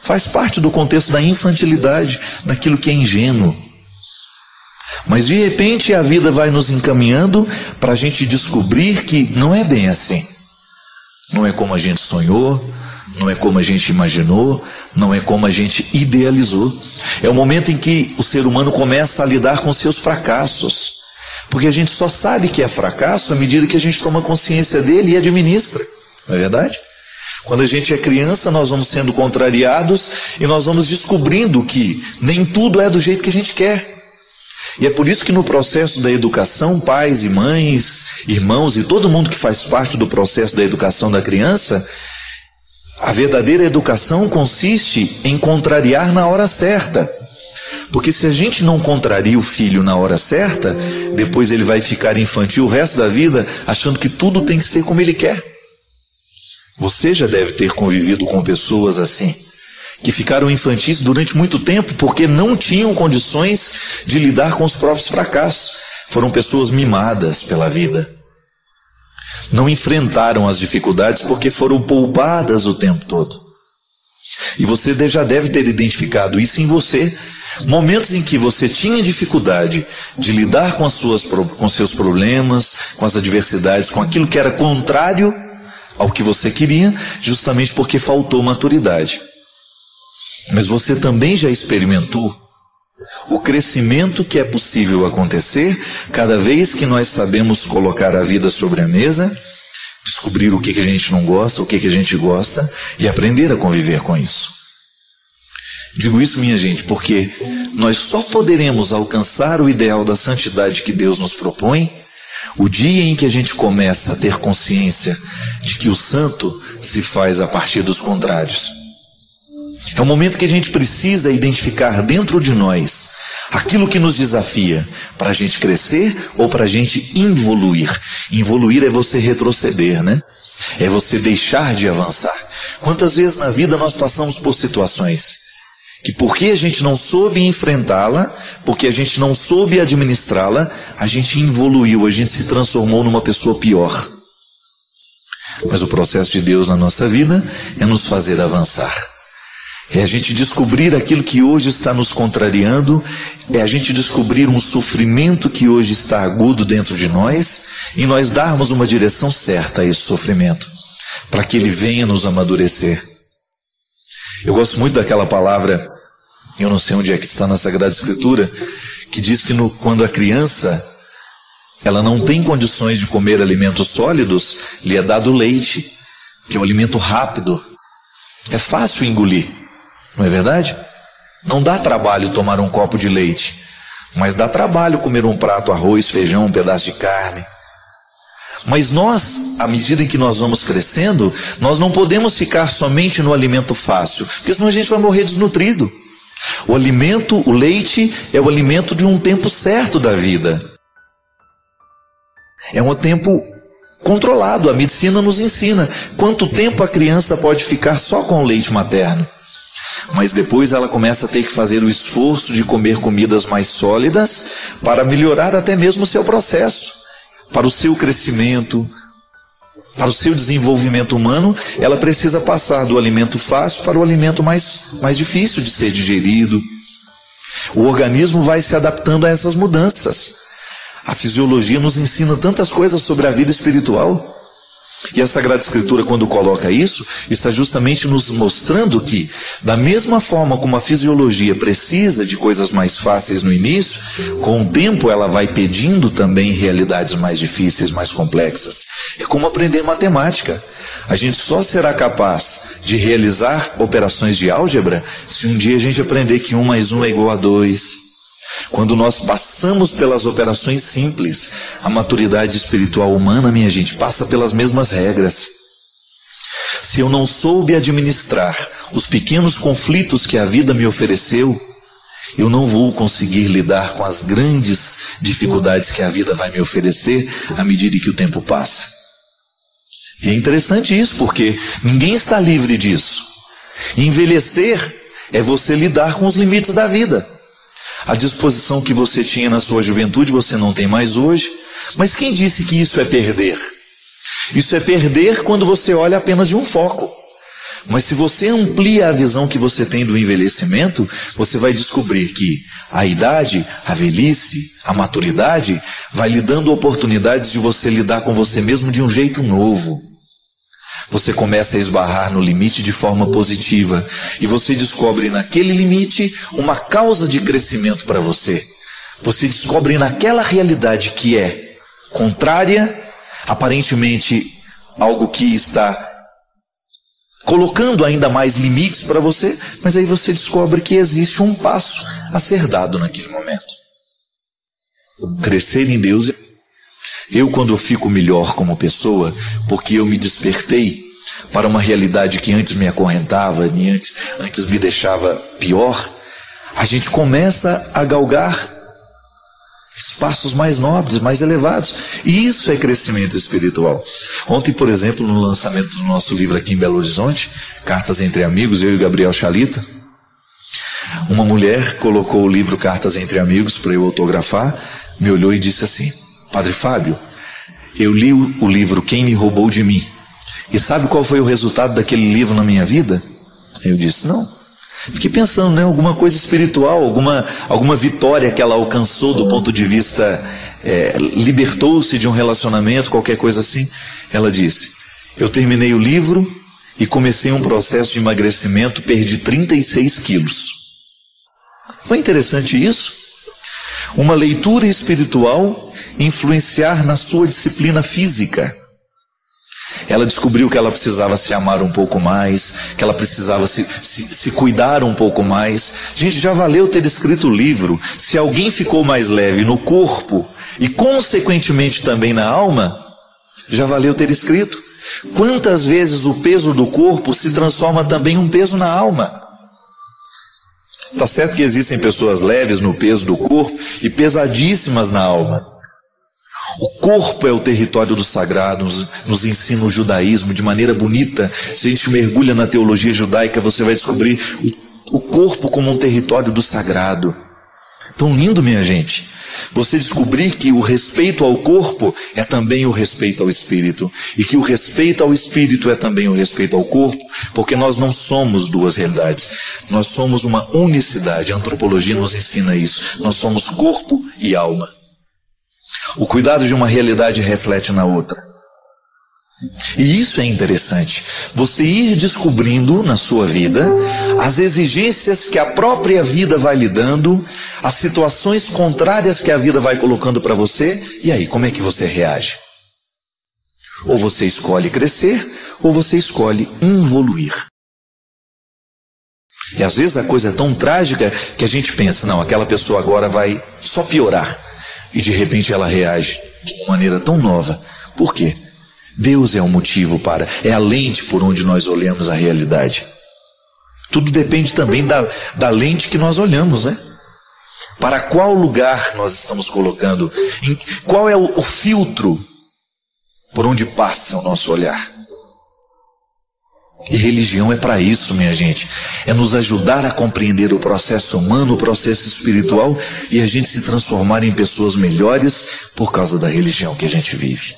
Faz parte do contexto da infantilidade, daquilo que é ingênuo. Mas de repente a vida vai nos encaminhando para a gente descobrir que não é bem assim. Não é como a gente sonhou, não é como a gente imaginou, não é como a gente idealizou. É o momento em que o ser humano começa a lidar com seus fracassos. Porque a gente só sabe que é fracasso à medida que a gente toma consciência dele e administra. Não é verdade? Quando a gente é criança, nós vamos sendo contrariados e nós vamos descobrindo que nem tudo é do jeito que a gente quer. E é por isso que no processo da educação, pais e mães, irmãos e todo mundo que faz parte do processo da educação da criança, a verdadeira educação consiste em contrariar na hora certa. Porque se a gente não contraria o filho na hora certa, depois ele vai ficar infantil o resto da vida, achando que tudo tem que ser como ele quer. Você já deve ter convivido com pessoas assim, que ficaram infantis durante muito tempo porque não tinham condições de lidar com os próprios fracassos. Foram pessoas mimadas pela vida. Não enfrentaram as dificuldades porque foram poupadas o tempo todo. E você já deve ter identificado isso em você. Momentos em que você tinha dificuldade de lidar com seus problemas, com as adversidades, com aquilo que era contrário ao que você queria, justamente porque faltou maturidade. Mas você também já experimentou o crescimento que é possível acontecer cada vez que nós sabemos colocar a vida sobre a mesa, descobrir o que a gente não gosta, o que a gente gosta e aprender a conviver com isso. Digo isso, minha gente, porque nós só poderemos alcançar o ideal da santidade que Deus nos propõe o dia em que a gente começa a ter consciência de que o santo se faz a partir dos contrários. É o momento que a gente precisa identificar dentro de nós aquilo que nos desafia para a gente crescer ou para a gente evoluir. Evoluir é você retroceder, né? É você deixar de avançar. Quantas vezes na vida nós passamos por situações que porque a gente não soube enfrentá-la, porque a gente não soube administrá-la, a gente evoluiu, a gente se transformou numa pessoa pior. Mas o processo de Deus na nossa vida é nos fazer avançar. É a gente descobrir aquilo que hoje está nos contrariando, é a gente descobrir um sofrimento que hoje está agudo dentro de nós, e nós darmos uma direção certa a esse sofrimento, para que ele venha nos amadurecer. Eu gosto muito daquela palavra, eu não sei onde é que está na Sagrada Escritura, que diz que quando a criança ela não tem condições de comer alimentos sólidos, lhe é dado leite, que é um alimento rápido. É fácil engolir, não é verdade? Não dá trabalho tomar um copo de leite, mas dá trabalho comer um prato, arroz, feijão, um pedaço de carne. Mas nós, à medida em que nós vamos crescendo, nós não podemos ficar somente no alimento fácil, porque senão a gente vai morrer desnutrido. O alimento, o leite, é o alimento de um tempo certo da vida. É um tempo controlado, a medicina nos ensina quanto tempo a criança pode ficar só com o leite materno. Mas depois ela começa a ter que fazer o esforço de comer comidas mais sólidas para melhorar até mesmo o seu processo, para o seu crescimento, Para o seu desenvolvimento humano, ela precisa passar do alimento fácil para o alimento mais difícil de ser digerido. O organismo vai se adaptando a essas mudanças. A fisiologia nos ensina tantas coisas sobre a vida espiritual. E a Sagrada Escritura, quando coloca isso, está justamente nos mostrando que, da mesma forma como a fisiologia precisa de coisas mais fáceis no início, com o tempo ela vai pedindo também realidades mais difíceis, mais complexas. É como aprender matemática. A gente só será capaz de realizar operações de álgebra se um dia a gente aprender que 1 mais 1 é igual a 2. Quando nós passamos pelas operações simples, a maturidade espiritual humana, minha gente, passa pelas mesmas regras. Se eu não soube administrar os pequenos conflitos que a vida me ofereceu, eu não vou conseguir lidar com as grandes dificuldades que a vida vai me oferecer à medida que o tempo passa. E é interessante isso, porque ninguém está livre disso. Envelhecer é você lidar com os limites da vida. A disposição que você tinha na sua juventude, você não tem mais hoje. Mas quem disse que isso é perder? Isso é perder quando você olha apenas de um foco. Mas se você amplia a visão que você tem do envelhecimento, você vai descobrir que a idade, a velhice, a maturidade, vai lhe dando oportunidades de você lidar com você mesmo de um jeito novo. Você começa a esbarrar no limite de forma positiva e você descobre naquele limite uma causa de crescimento para você. Você descobre naquela realidade que é contrária, aparentemente algo que está colocando ainda mais limites para você, mas aí você descobre que existe um passo a ser dado naquele momento. Crescer em Deus. Eu, quando eu fico melhor como pessoa, porque eu me despertei para uma realidade que antes me acorrentava, antes me deixava pior, a gente começa a galgar espaços mais nobres, mais elevados. E isso é crescimento espiritual. Ontem, por exemplo, no lançamento do nosso livro aqui em Belo Horizonte, Cartas entre Amigos, eu e Gabriel Chalita, uma mulher colocou o livro Cartas entre Amigos para eu autografar, me olhou e disse assim: Padre Fábio, eu li o livro Quem Me Roubou de Mim. E sabe qual foi o resultado daquele livro na minha vida? Eu disse, não. Fiquei pensando, né? Alguma coisa espiritual, alguma vitória que ela alcançou do ponto de vista, libertou-se de um relacionamento, qualquer coisa assim. Ela disse, eu terminei o livro e comecei um processo de emagrecimento, perdi 36 quilos. Não é interessante isso? Uma leitura espiritual influenciar na sua disciplina física. Ela descobriu que ela precisava se amar um pouco mais, que ela precisava se cuidar um pouco mais. Gente, já valeu ter escrito o livro. Se alguém ficou mais leve no corpo e consequentemente também na alma, já valeu ter escrito. Quantas vezes o peso do corpo se transforma também em um peso na alma? Está certo que existem pessoas leves no peso do corpo e pesadíssimas na alma. O corpo é o território do sagrado, nos ensina o judaísmo de maneira bonita. Se a gente mergulha na teologia judaica, você vai descobrir o corpo como um território do sagrado. Tão lindo, minha gente. Você descobrir que o respeito ao corpo é também o respeito ao espírito. E que o respeito ao espírito é também o respeito ao corpo, porque nós não somos duas realidades. Nós somos uma unicidade. A antropologia nos ensina isso. Nós somos corpo e alma. O cuidado de uma realidade reflete na outra. E isso é interessante. Você ir descobrindo na sua vida as exigências que a própria vida vai lhe dando, as situações contrárias que a vida vai colocando para você, e aí, como é que você reage? Ou você escolhe crescer, ou você escolhe evoluir. E às vezes a coisa é tão trágica que a gente pensa, não, aquela pessoa agora vai só piorar. E de repente ela reage de uma maneira tão nova. Por quê? Deus é o motivo é a lente por onde nós olhamos a realidade. Tudo depende também da lente que nós olhamos, né? Para qual lugar nós estamos colocando? Qual é o filtro por onde passa o nosso olhar? E religião é para isso, minha gente. É nos ajudar a compreender o processo humano, o processo espiritual, e a gente se transformar em pessoas melhores por causa da religião que a gente vive.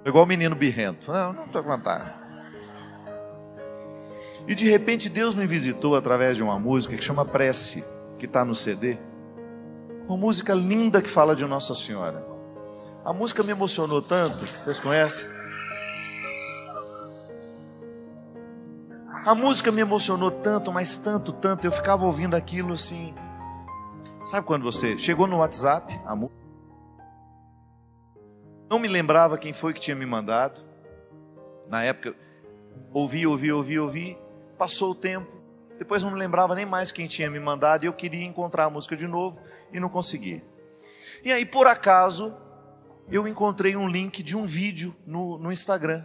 Igual o menino birrento. Não estou cantando. E de repente Deus me visitou através de uma música que chama Prece, que está no CD. Uma música linda que fala de Nossa Senhora. A música me emocionou tanto, vocês conhecem? A música me emocionou tanto, mas tanto, eu ficava ouvindo aquilo assim. Sabe quando você chegou no WhatsApp, a música? Não me lembrava quem foi que tinha me mandado. Na época, ouvi. Passou o tempo. Depois não me lembrava nem mais quem tinha me mandado. E eu queria encontrar a música de novo e não consegui. E aí, por acaso, eu encontrei um link de um vídeo no Instagram.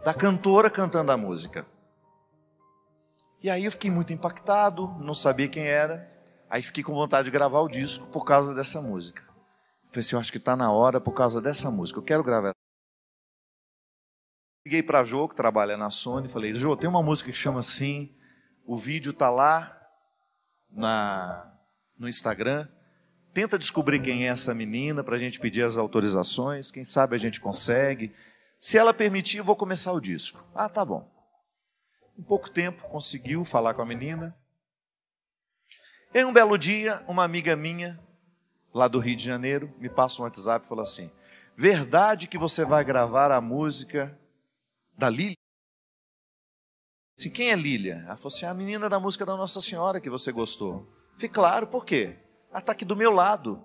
Da cantora cantando a música. E aí eu fiquei muito impactado. Não sabia quem era. Aí fiquei com vontade de gravar o disco por causa dessa música. Falei assim, eu acho que está na hora por causa dessa música. Eu quero gravar. Liguei para a Jô, que trabalha na Sony, falei, Jô, tem uma música que chama assim, o vídeo está lá no Instagram. Tenta descobrir quem é essa menina para a gente pedir as autorizações. Quem sabe a gente consegue. Se ela permitir, eu vou começar o disco. Ah, tá bom. Em pouco tempo, conseguiu falar com a menina. Em um belo dia, uma amiga minha, lá do Rio de Janeiro, me passa um WhatsApp e falou assim, verdade que você vai gravar a música da Lília? Assim, quem é Lília? Ela falou assim, a menina da música da Nossa Senhora que você gostou. Falei, claro, por quê? Ela está aqui do meu lado.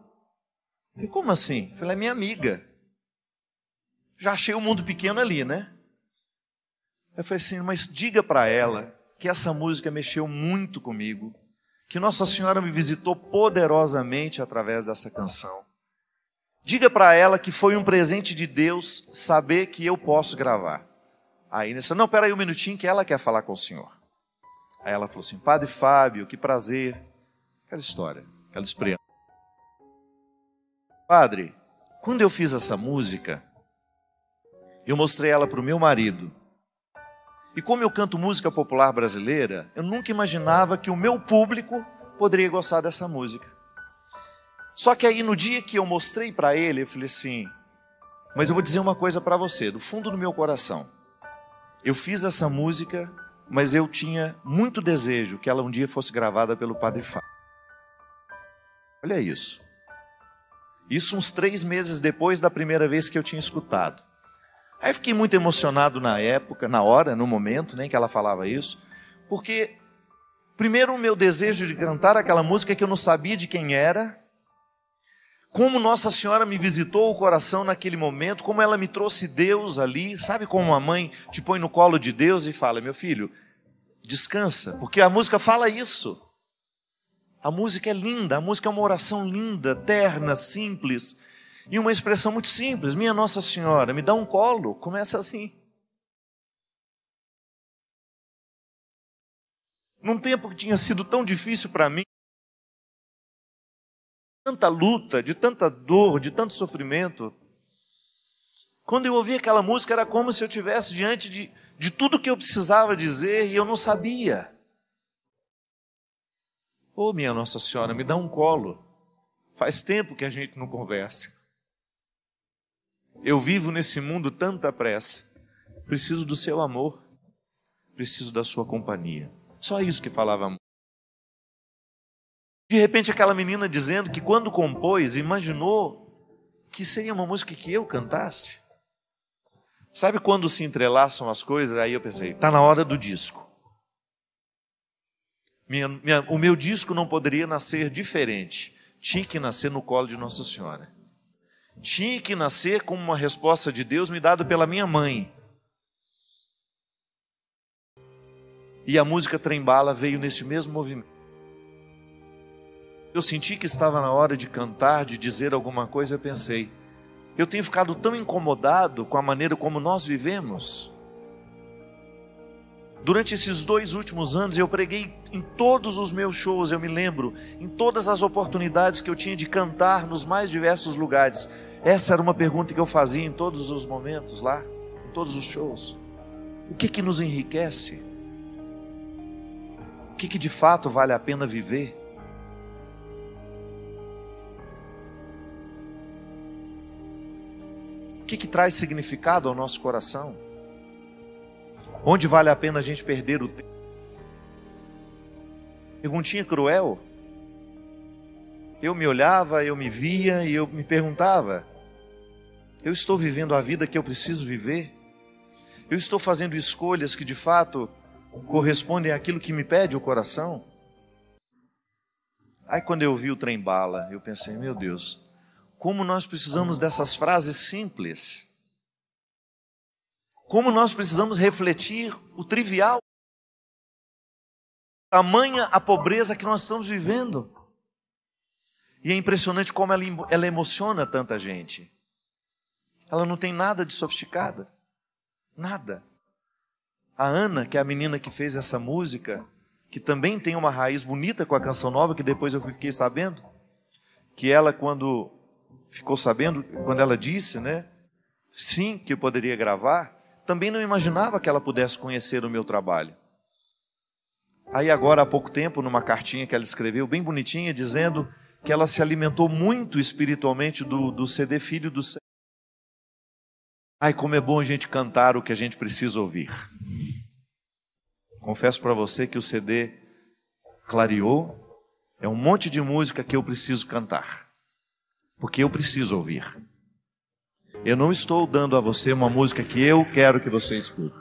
Falei, como assim? Falei, é minha amiga. Já achei o mundo pequeno ali, né? Eu falei assim, mas diga para ela que essa música mexeu muito comigo, que Nossa Senhora me visitou poderosamente através dessa canção. Diga para ela que foi um presente de Deus saber que eu posso gravar. Aí nessa, não, peraí um minutinho que ela quer falar com o senhor. Aí ela falou assim, Padre Fábio, que prazer. Aquela história, aquela experiência. Padre, quando eu fiz essa música, eu mostrei ela para o meu marido. E como eu canto música popular brasileira, eu nunca imaginava que o meu público poderia gostar dessa música. Só que aí no dia que eu mostrei para ele, eu falei assim, mas eu vou dizer uma coisa para você, do fundo do meu coração. Eu fiz essa música, mas eu tinha muito desejo que ela um dia fosse gravada pelo Padre Fábio. Olha isso. Isso uns 3 meses depois da primeira vez que eu tinha escutado. Aí fiquei muito emocionado na época, na hora, no momento, nem que ela falava isso, porque primeiro o meu desejo de cantar aquela música que eu não sabia de quem era, como Nossa Senhora me visitou o coração naquele momento, como ela me trouxe Deus ali, sabe como uma mãe te põe no colo de Deus e fala, meu filho, descansa, porque a música fala isso. A música é linda, a música é uma oração linda, terna, simples, e uma expressão muito simples, minha Nossa Senhora, me dá um colo, começa assim. Num tempo que tinha sido tão difícil para mim, tanta luta, de tanta dor, de tanto sofrimento, quando eu ouvi aquela música era como se eu estivesse diante de tudo que eu precisava dizer e eu não sabia. Ô minha Nossa Senhora, me dá um colo, faz tempo que a gente não conversa. Eu vivo nesse mundo tanta pressa, preciso do seu amor, preciso da sua companhia. Só isso que falava a música. De repente aquela menina dizendo que quando compôs, imaginou que seria uma música que eu cantasse. Sabe quando se entrelaçam as coisas? Aí eu pensei, está na hora do disco. O meu disco não poderia nascer diferente. Tinha que nascer no colo de Nossa Senhora. Tinha que nascer como uma resposta de Deus me dada pela minha mãe. E a música Trem-Bala veio nesse mesmo movimento. Eu senti que estava na hora de cantar, de dizer alguma coisa, eu pensei, eu tenho ficado tão incomodado com a maneira como nós vivemos. Durante esses 2 últimos anos, eu preguei em todos os meus shows, eu me lembro, em todas as oportunidades que eu tinha de cantar nos mais diversos lugares. Essa era uma pergunta que eu fazia em todos os momentos lá, em todos os shows. O que nos enriquece? O que de fato vale a pena viver? O que traz significado ao nosso coração? Onde vale a pena a gente perder o tempo? Perguntinha cruel. Eu me olhava, eu me via e eu me perguntava: eu estou vivendo a vida que eu preciso viver? Eu estou fazendo escolhas que de fato correspondem àquilo que me pede o coração? Aí quando eu vi o trem-bala, eu pensei: meu Deus, como nós precisamos dessas frases simples. Como nós precisamos refletir o trivial. Tamanha a pobreza que nós estamos vivendo. E é impressionante como ela emociona tanta gente. Ela não tem nada de sofisticada. Nada. A Ana, que é a menina que fez essa música, que também tem uma raiz bonita com a Canção Nova, que depois eu fiquei sabendo, que ela, quando ficou sabendo, quando ela disse, né, sim, que eu poderia gravar, também não imaginava que ela pudesse conhecer o meu trabalho. Aí agora, há pouco tempo, numa cartinha que ela escreveu, bem bonitinha, dizendo que ela se alimentou muito espiritualmente do CD Filho do Céu. Ai, como é bom a gente cantar o que a gente precisa ouvir. Confesso para você que o CD clareou, é um monte de música que eu preciso cantar, porque eu preciso ouvir. Eu não estou dando a você uma música que eu quero que você escute.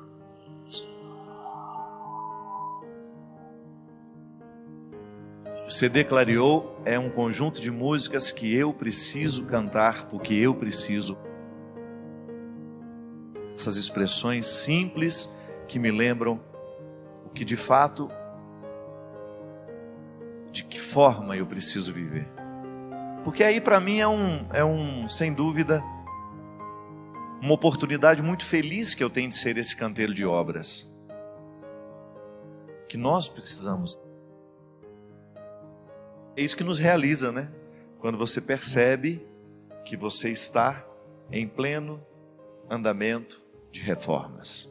O CD Clareou é um conjunto de músicas que eu preciso cantar, porque eu preciso. Essas expressões simples que me lembram o que de fato, de que forma eu preciso viver. Porque aí para mim sem dúvida, uma oportunidade muito feliz que eu tenho de ser esse canteiro de obras. Que nós precisamos. É isso que nos realiza, né? Quando você percebe que você está em pleno andamento de reformas.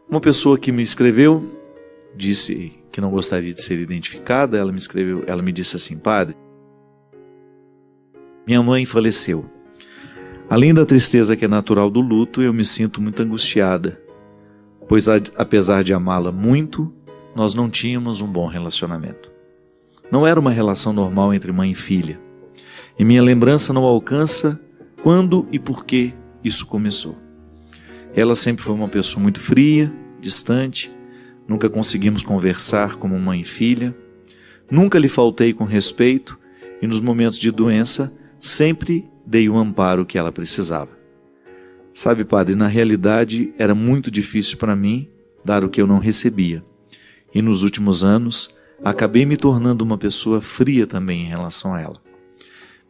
Uma pessoa que me escreveu disse que não gostaria de ser identificada. Ela me disse assim: padre, minha mãe faleceu. Além da tristeza que é natural do luto, eu me sinto muito angustiada, pois apesar de amá-la muito, nós não tínhamos um bom relacionamento. Não era uma relação normal entre mãe e filha. E minha lembrança não alcança quando e por que isso começou. Ela sempre foi uma pessoa muito fria, distante. Nunca conseguimos conversar como mãe e filha. Nunca lhe faltei com respeito e nos momentos de doença sempre dei o amparo que ela precisava. Sabe, padre, na realidade era muito difícil para mim dar o que eu não recebia. E nos últimos anos acabei me tornando uma pessoa fria também em relação a ela.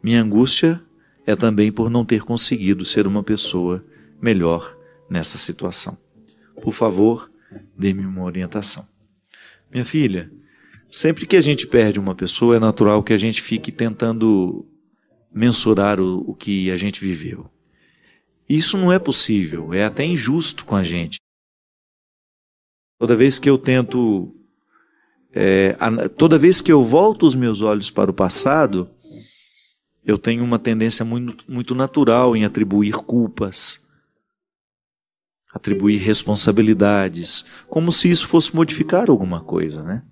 Minha angústia é também por não ter conseguido ser uma pessoa melhor nessa situação. Por favor, dê-me uma orientação. Minha filha, sempre que a gente perde uma pessoa, é natural que a gente fique tentando mensurar o que a gente viveu. Isso não é possível, é até injusto com a gente. Toda vez que eu tento, toda vez que eu volto os meus olhos para o passado, eu tenho uma tendência muito natural em atribuir culpas, atribuir responsabilidades, como se isso fosse modificar alguma coisa, né?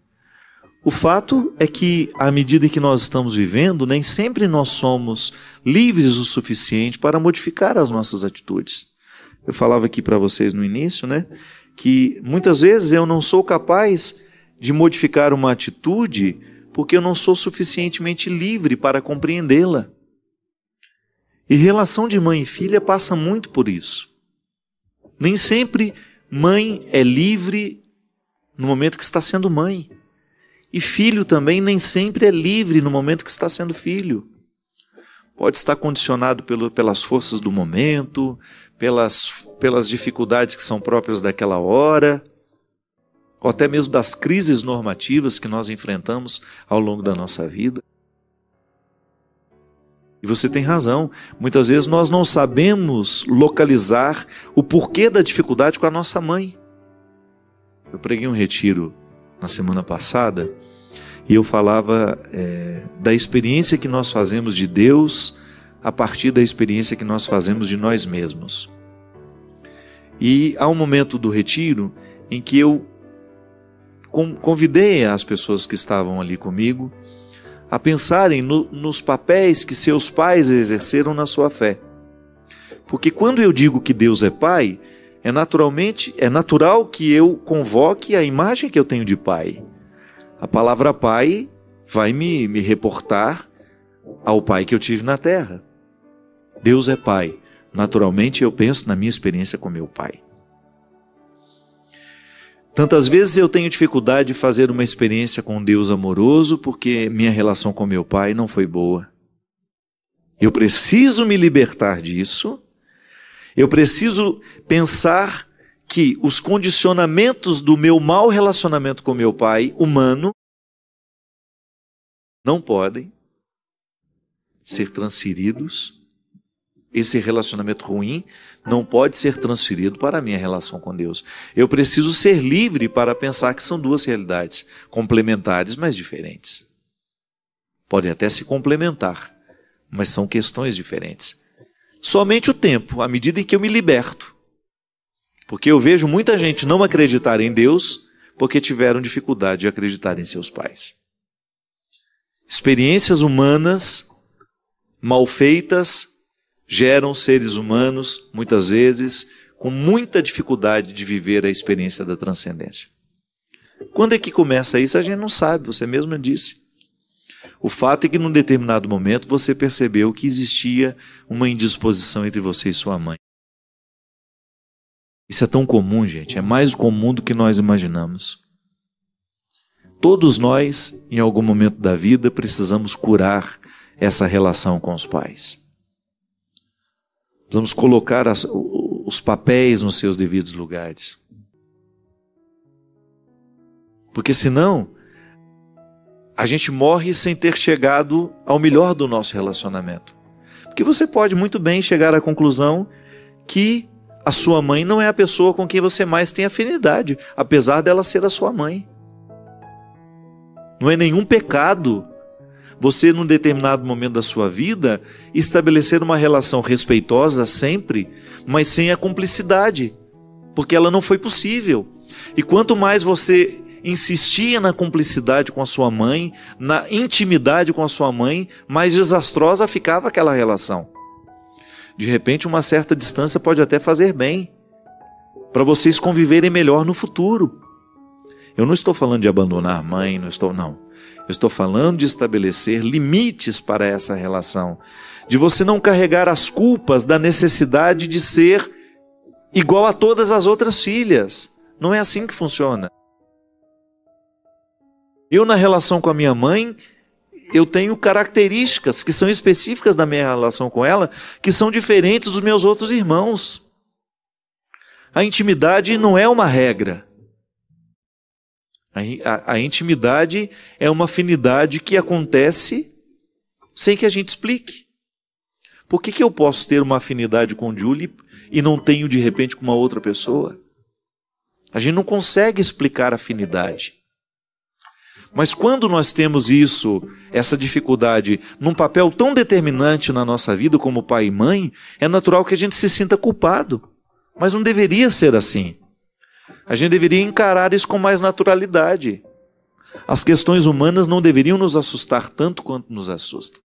O fato é que, à medida que nós estamos vivendo, nem sempre nós somos livres o suficiente para modificar as nossas atitudes. Eu falava aqui para vocês no início, né, que muitas vezes eu não sou capaz de modificar uma atitude porque eu não sou suficientemente livre para compreendê-la. E relação de mãe e filha passa muito por isso. Nem sempre mãe é livre no momento que está sendo mãe. E filho também nem sempre é livre no momento que está sendo filho. Pode estar condicionado pelas forças do momento, pelas dificuldades que são próprias daquela hora, ou até mesmo das crises normativas que nós enfrentamos ao longo da nossa vida. E você tem razão, muitas vezes nós não sabemos localizar o porquê da dificuldade com a nossa mãe. Eu preguei um retiro na semana passada e eu falava da experiência que nós fazemos de Deus a partir da experiência que nós fazemos de nós mesmos. E há um momento do retiro em que eu convidei as pessoas que estavam ali comigo a pensarem nos papéis que seus pais exerceram na sua fé. Porque quando eu digo que Deus é Pai, é natural que eu convoque a imagem que eu tenho de Pai. A palavra Pai vai me reportar ao Pai que eu tive na terra. Deus é Pai. Naturalmente eu penso na minha experiência com meu Pai. Tantas vezes eu tenho dificuldade de fazer uma experiência com Deus amoroso porque minha relação com meu pai não foi boa. Eu preciso me libertar disso. Eu preciso pensar que os condicionamentos do meu mau relacionamento com meu pai humano não podem ser transferidos. Esse relacionamento ruim não pode ser transferido para a minha relação com Deus. Eu preciso ser livre para pensar que são duas realidades complementares, mas diferentes. Podem até se complementar, mas são questões diferentes. Somente o tempo, à medida em que eu me liberto. Porque eu vejo muita gente não acreditar em Deus porque tiveram dificuldade de acreditar em seus pais. Experiências humanas mal feitas geram seres humanos, muitas vezes, com muita dificuldade de viver a experiência da transcendência. Quando é que começa isso? A gente não sabe, você mesmo disse. O fato é que num determinado momento você percebeu que existia uma indisposição entre você e sua mãe. Isso é tão comum, gente, é mais comum do que nós imaginamos. Todos nós, em algum momento da vida, precisamos curar essa relação com os pais. Vamos colocar os papéis nos seus devidos lugares. Porque senão, a gente morre sem ter chegado ao melhor do nosso relacionamento. Porque você pode muito bem chegar à conclusão que a sua mãe não é a pessoa com quem você mais tem afinidade, apesar dela ser a sua mãe. Não é nenhum pecado você, num determinado momento da sua vida, estabelecer uma relação respeitosa sempre, mas sem a cumplicidade, porque ela não foi possível. E quanto mais você insistia na cumplicidade com a sua mãe, na intimidade com a sua mãe, mais desastrosa ficava aquela relação. De repente, uma certa distância pode até fazer bem, para vocês conviverem melhor no futuro. Eu não estou falando de abandonar a mãe, não. Eu estou falando de estabelecer limites para essa relação, de você não carregar as culpas da necessidade de ser igual a todas as outras filhas. Não é assim que funciona. Eu, na relação com a minha mãe, eu tenho características que são específicas da minha relação com ela, que são diferentes dos meus outros irmãos. A intimidade não é uma regra. A intimidade é uma afinidade que acontece sem que a gente explique. Por que eu posso ter uma afinidade com Julie e não tenho de repente com uma outra pessoa? A gente não consegue explicar afinidade. Mas quando nós temos essa dificuldade, num papel tão determinante na nossa vida como pai e mãe, é natural que a gente se sinta culpado. Mas não deveria ser assim. A gente deveria encarar isso com mais naturalidade. As questões humanas não deveriam nos assustar tanto quanto nos assustam.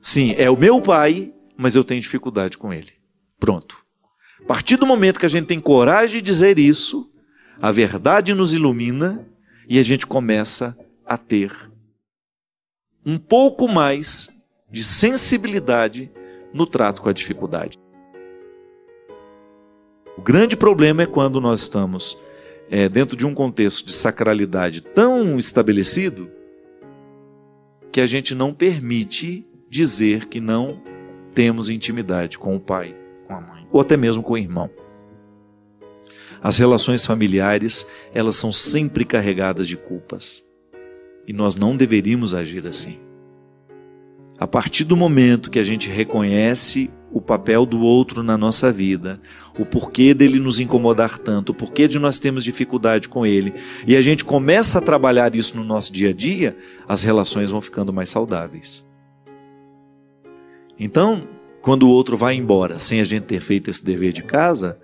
Sim, é o meu pai, mas eu tenho dificuldade com ele. Pronto. A partir do momento que a gente tem coragem de dizer isso, a verdade nos ilumina e a gente começa a ter um pouco mais de sensibilidade no trato com a dificuldade. O grande problema é quando nós estamos dentro de um contexto de sacralidade tão estabelecido que a gente não permite dizer que não temos intimidade com o pai, com a mãe, ou até mesmo com o irmão. As relações familiares, elas são sempre carregadas de culpas. E nós não deveríamos agir assim. A partir do momento que a gente reconhece o papel do outro na nossa vida, o porquê dele nos incomodar tanto, o porquê de nós termos dificuldade com ele, e a gente começa a trabalhar isso no nosso dia a dia, as relações vão ficando mais saudáveis. Então, quando o outro vai embora sem a gente ter feito esse dever de casa,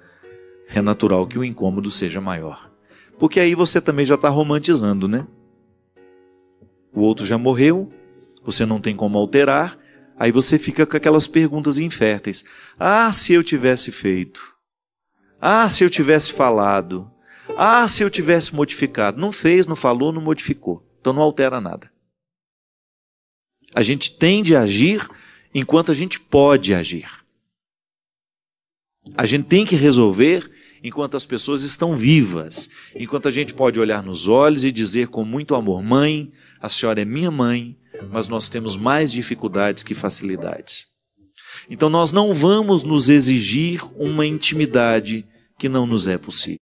é natural que o incômodo seja maior. Porque aí você também já está romantizando, né? O outro já morreu, você não tem como alterar, aí você fica com aquelas perguntas inférteis. Ah, se eu tivesse feito. Ah, se eu tivesse falado. Ah, se eu tivesse modificado. Não fez, não falou, não modificou. Então não altera nada. A gente tende a agir enquanto a gente pode agir. A gente tem que resolver enquanto as pessoas estão vivas, enquanto a gente pode olhar nos olhos e dizer com muito amor: mãe, a senhora é minha mãe, mas nós temos mais dificuldades que facilidades. Então nós não vamos nos exigir uma intimidade que não nos é possível.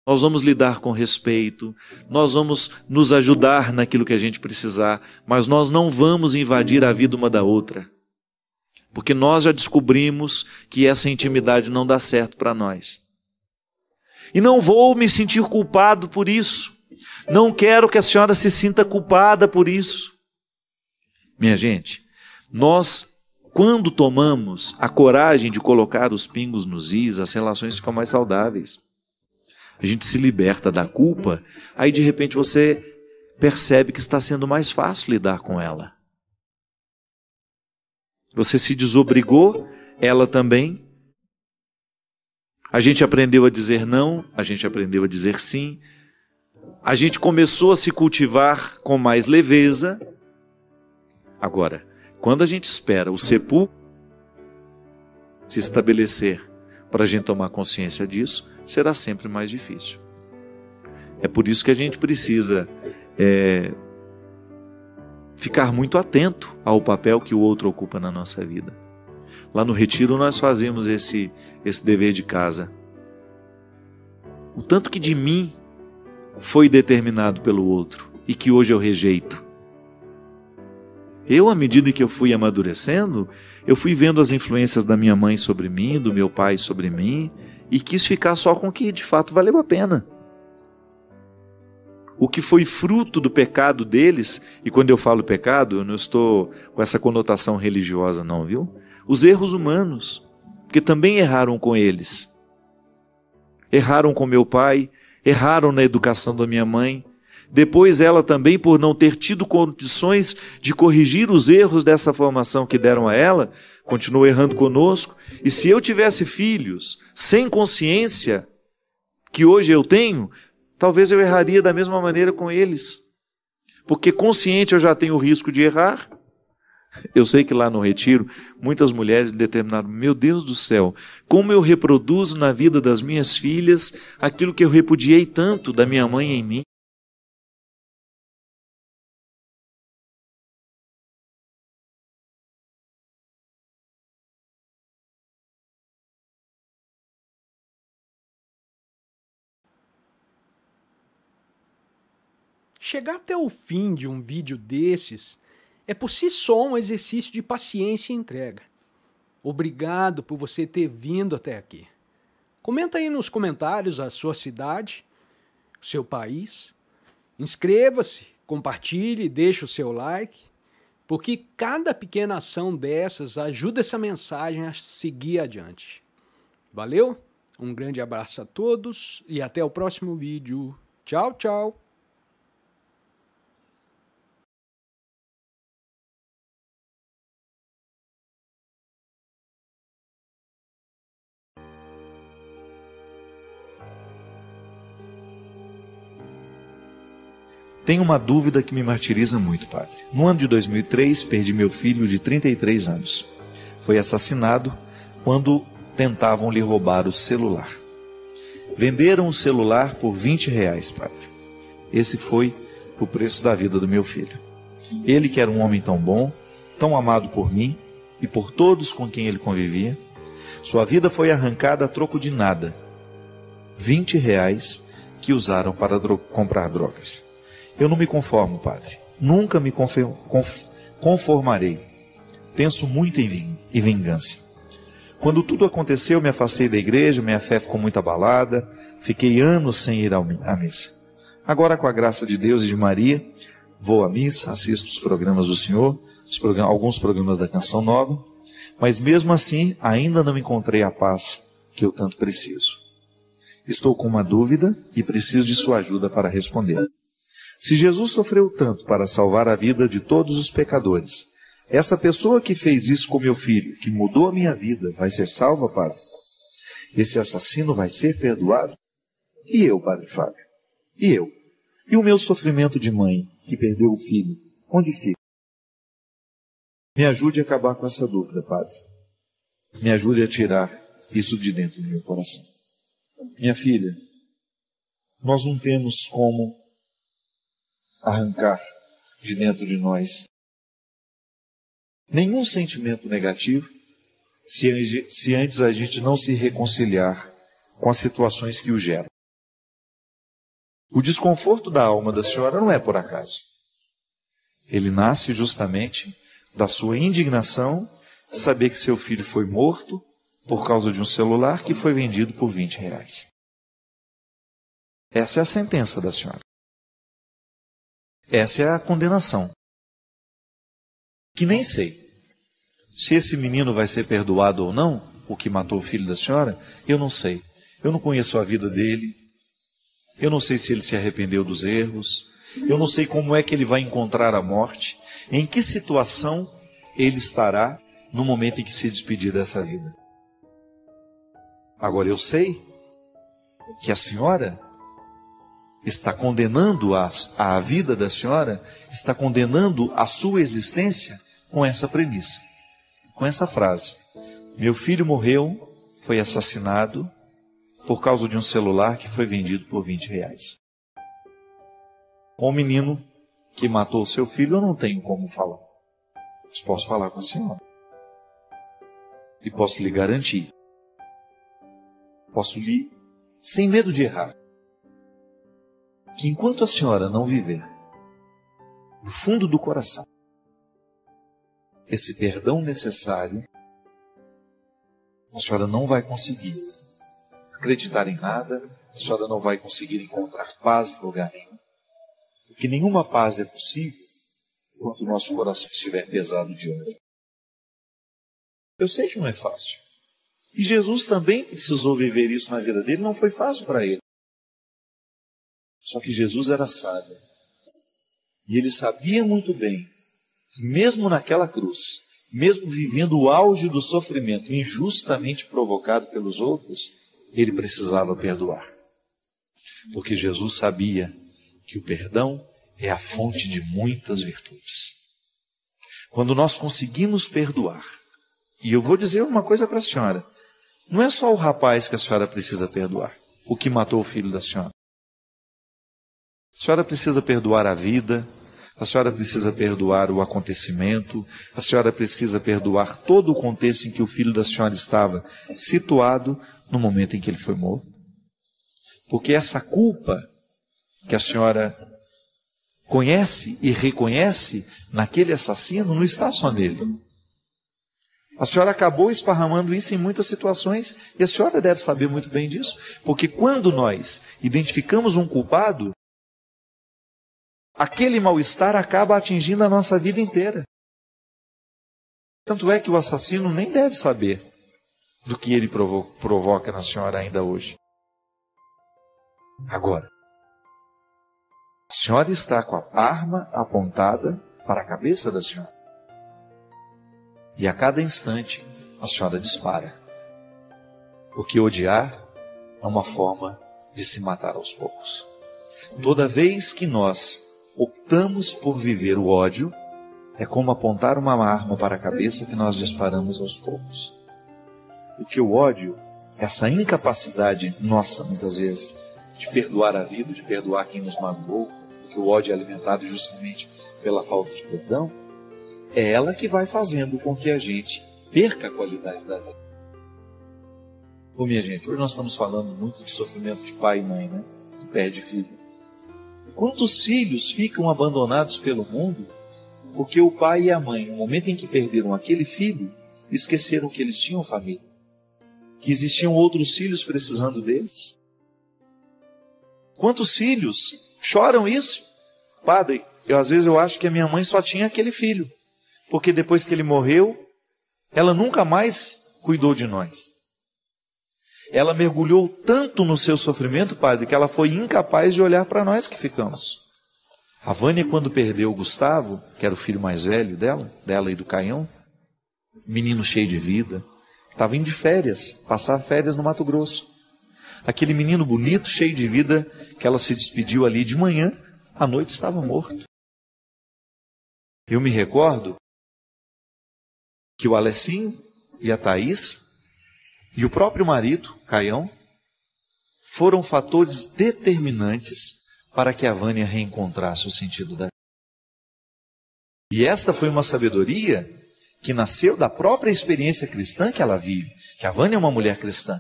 Nós vamos lidar com respeito, nós vamos nos ajudar naquilo que a gente precisar, mas nós não vamos invadir a vida uma da outra. Porque nós já descobrimos que essa intimidade não dá certo para nós. E não vou me sentir culpado por isso. Não quero que a senhora se sinta culpada por isso. Minha gente, nós, quando tomamos a coragem de colocar os pingos nos is, as relações ficam mais saudáveis. A gente se liberta da culpa, aí de repente você percebe que está sendo mais fácil lidar com ela. Você se desobrigou, ela também. A gente aprendeu a dizer não, a gente aprendeu a dizer sim. A gente começou a se cultivar com mais leveza. Agora, quando a gente espera o sepulcro se estabelecer para a gente tomar consciência disso, será sempre mais difícil. É por isso que a gente precisa ficar muito atento ao papel que o outro ocupa na nossa vida. Lá no retiro nós fazemos esse dever de casa. O tanto que de mim foi determinado pelo outro e que hoje eu rejeito. Eu, à medida que eu fui amadurecendo, eu fui vendo as influências da minha mãe sobre mim, do meu pai sobre mim, e quis ficar só com o que de fato valeu a pena. O que foi fruto do pecado deles, e quando eu falo pecado, eu não estou com essa conotação religiosa não, viu? Os erros humanos, porque também erraram com eles. Erraram com meu pai, erraram na educação da minha mãe. Depois ela também, por não ter tido condições de corrigir os erros dessa formação que deram a ela, continuou errando conosco. E se eu tivesse filhos sem consciência que hoje eu tenho, talvez eu erraria da mesma maneira com eles. Porque consciente eu já tenho o risco de errar. Eu sei que lá no retiro, muitas mulheres determinaram: meu Deus do céu, como eu reproduzo na vida das minhas filhas aquilo que eu repudiei tanto da minha mãe em mim. Chegar até o fim de um vídeo desses é por si só um exercício de paciência e entrega. Obrigado por você ter vindo até aqui. Comenta aí nos comentários a sua cidade, o seu país. Inscreva-se, compartilhe, deixe o seu like, porque cada pequena ação dessas ajuda essa mensagem a seguir adiante. Valeu? Um grande abraço a todos e até o próximo vídeo. Tchau, tchau! Tenho uma dúvida que me martiriza muito, padre. No ano de 2003, perdi meu filho de 33 anos. Foi assassinado quando tentavam lhe roubar o celular. Venderam o celular por R$20, padre. Esse foi o preço da vida do meu filho. Ele, que era um homem tão bom, tão amado por mim e por todos com quem ele convivia, sua vida foi arrancada a troco de nada. R$20 que usaram para comprar drogas. Eu não me conformo, padre. Nunca me conformarei. Penso muito em vingança. Quando tudo aconteceu, me afastei da igreja, minha fé ficou muito abalada, fiquei anos sem ir à missa. Agora, com a graça de Deus e de Maria, vou à missa, assisto os programas do Senhor, alguns programas da Canção Nova, mas mesmo assim ainda não encontrei a paz que eu tanto preciso. Estou com uma dúvida e preciso de sua ajuda para responder. Se Jesus sofreu tanto para salvar a vida de todos os pecadores, essa pessoa que fez isso com meu filho, que mudou a minha vida, vai ser salva, Padre? Esse assassino vai ser perdoado? E eu, Padre Fábio? E eu? E o meu sofrimento de mãe, que perdeu o filho, onde fica? Me ajude a acabar com essa dúvida, Padre. Me ajude a tirar isso de dentro do meu coração. Minha filha, nós não temos como arrancar de dentro de nós nenhum sentimento negativo se antes a gente não se reconciliar com as situações que o geram. O desconforto da alma da senhora não é por acaso. Ele nasce justamente da sua indignação de saber que seu filho foi morto por causa de um celular que foi vendido por R$20. Essa é a sentença da senhora. Essa é a condenação. Que nem sei se esse menino vai ser perdoado ou não, o que matou o filho da senhora, eu não sei. Eu não conheço a vida dele. Eu não sei se ele se arrependeu dos erros. Eu não sei como é que ele vai encontrar a morte. Em que situação ele estará no momento em que se despedir dessa vida. Agora eu sei que a senhora está condenando a vida da senhora, está condenando a sua existência com essa premissa, com essa frase: meu filho morreu, foi assassinado por causa de um celular que foi vendido por R$20. Com o menino que matou seu filho, eu não tenho como falar. Mas posso falar com a senhora. E posso lhe garantir. Posso lhe, sem medo de errar, que enquanto a senhora não viver no fundo do coração esse perdão necessário, a senhora não vai conseguir acreditar em nada, a senhora não vai conseguir encontrar paz em lugar nenhum, porque nenhuma paz é possível enquanto o nosso coração estiver pesado de ódio. Eu sei que não é fácil. E Jesus também precisou viver isso na vida dele, não foi fácil para ele. Só que Jesus era sábio. E ele sabia muito bem que mesmo naquela cruz, mesmo vivendo o auge do sofrimento injustamente provocado pelos outros, ele precisava perdoar. Porque Jesus sabia que o perdão é a fonte de muitas virtudes. Quando nós conseguimos perdoar, e eu vou dizer uma coisa para a senhora, não é só o rapaz que a senhora precisa perdoar, o que matou o filho da senhora. A senhora precisa perdoar a vida, a senhora precisa perdoar o acontecimento, a senhora precisa perdoar todo o contexto em que o filho da senhora estava situado no momento em que ele foi morto. Porque essa culpa que a senhora conhece e reconhece naquele assassino não está só nele. A senhora acabou esparramando isso em muitas situações e a senhora deve saber muito bem disso, porque quando nós identificamos um culpado, aquele mal-estar acaba atingindo a nossa vida inteira. Tanto é que o assassino nem deve saber do que ele provoca na senhora ainda hoje. Agora, a senhora está com a arma apontada para a cabeça da senhora. E a cada instante a senhora dispara. Porque odiar é uma forma de se matar aos poucos. Toda vez que nós optamos por viver o ódio, é como apontar uma arma para a cabeça que nós disparamos aos poucos. Porque o ódio, essa incapacidade nossa, muitas vezes, de perdoar a vida, de perdoar quem nos magoou, porque o ódio é alimentado justamente pela falta de perdão, é ela que vai fazendo com que a gente perca a qualidade da vida. Minha gente, hoje nós estamos falando muito de sofrimento de pai e mãe, né? Que perde filho. Quantos filhos ficam abandonados pelo mundo porque o pai e a mãe, no momento em que perderam aquele filho, esqueceram que eles tinham família, que existiam outros filhos precisando deles? Quantos filhos choram isso? Padre, às vezes eu acho que a minha mãe só tinha aquele filho, porque depois que ele morreu, ela nunca mais cuidou de nós. Ela mergulhou tanto no seu sofrimento, padre, que ela foi incapaz de olhar para nós que ficamos. A Vânia, quando perdeu o Gustavo, que era o filho mais velho dela e do Caião, menino cheio de vida, estava indo de férias, passar férias no Mato Grosso. Aquele menino bonito, cheio de vida, que ela se despediu ali de manhã, à noite estava morto. Eu me recordo que o Alessinho e a Thaís e o próprio marido, Caião, foram fatores determinantes para que a Vânia reencontrasse o sentido da vida. E esta foi uma sabedoria que nasceu da própria experiência cristã que ela vive, que a Vânia é uma mulher cristã.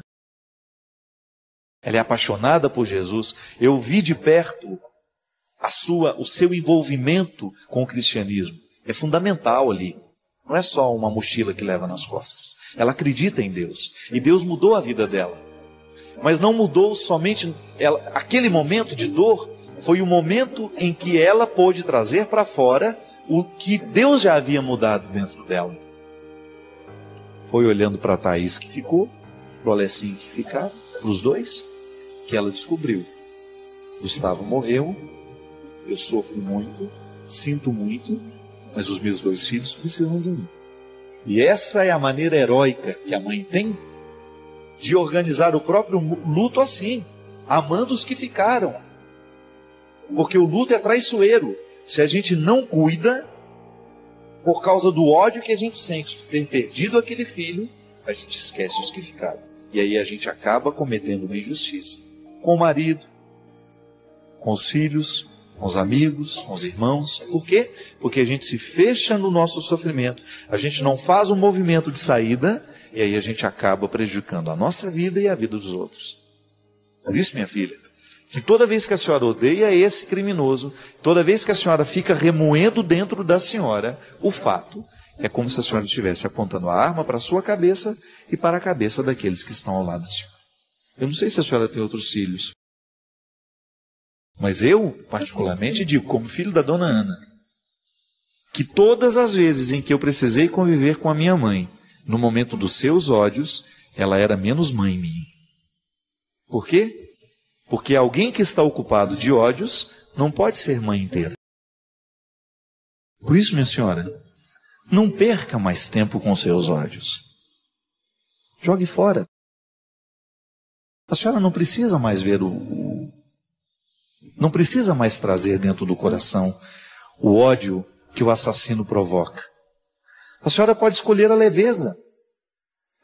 Ela é apaixonada por Jesus. Eu vi de perto o seu envolvimento com o cristianismo. É fundamental ali. Não é só uma mochila que leva nas costas. Ela acredita em Deus. E Deus mudou a vida dela. Mas não mudou somente ela. Aquele momento de dor foi o momento em que ela pôde trazer para fora o que Deus já havia mudado dentro dela. Foi olhando para a Thaís que ficou, para o Alessinho que ficaram, para os dois, que ela descobriu. Gustavo morreu, eu sofro muito, sinto muito, mas os meus dois filhos precisam de mim. E essa é a maneira heróica que a mãe tem de organizar o próprio luto assim, amando os que ficaram. Porque o luto é traiçoeiro. Se a gente não cuida, por causa do ódio que a gente sente de ter perdido aquele filho, a gente esquece os que ficaram. E aí a gente acaba cometendo uma injustiça com o marido, com os filhos, com os amigos, com os irmãos. Por quê? Porque a gente se fecha no nosso sofrimento, a gente não faz um movimento de saída, e aí a gente acaba prejudicando a nossa vida e a vida dos outros. Por isso, minha filha, que toda vez que a senhora odeia esse criminoso, toda vez que a senhora fica remoendo dentro da senhora o fato, é como se a senhora estivesse apontando a arma para a sua cabeça e para a cabeça daqueles que estão ao lado da senhora. Eu não sei se a senhora tem outros filhos, mas eu, particularmente, digo, como filho da dona Ana, que todas as vezes em que eu precisei conviver com a minha mãe, no momento dos seus ódios, ela era menos mãe minha. Por quê? Porque alguém que está ocupado de ódios não pode ser mãe inteira. Por isso, minha senhora, não perca mais tempo com seus ódios. Jogue fora. A senhora não precisa mais ver não precisa mais trazer dentro do coração o ódio que o assassino provoca. A senhora pode escolher a leveza.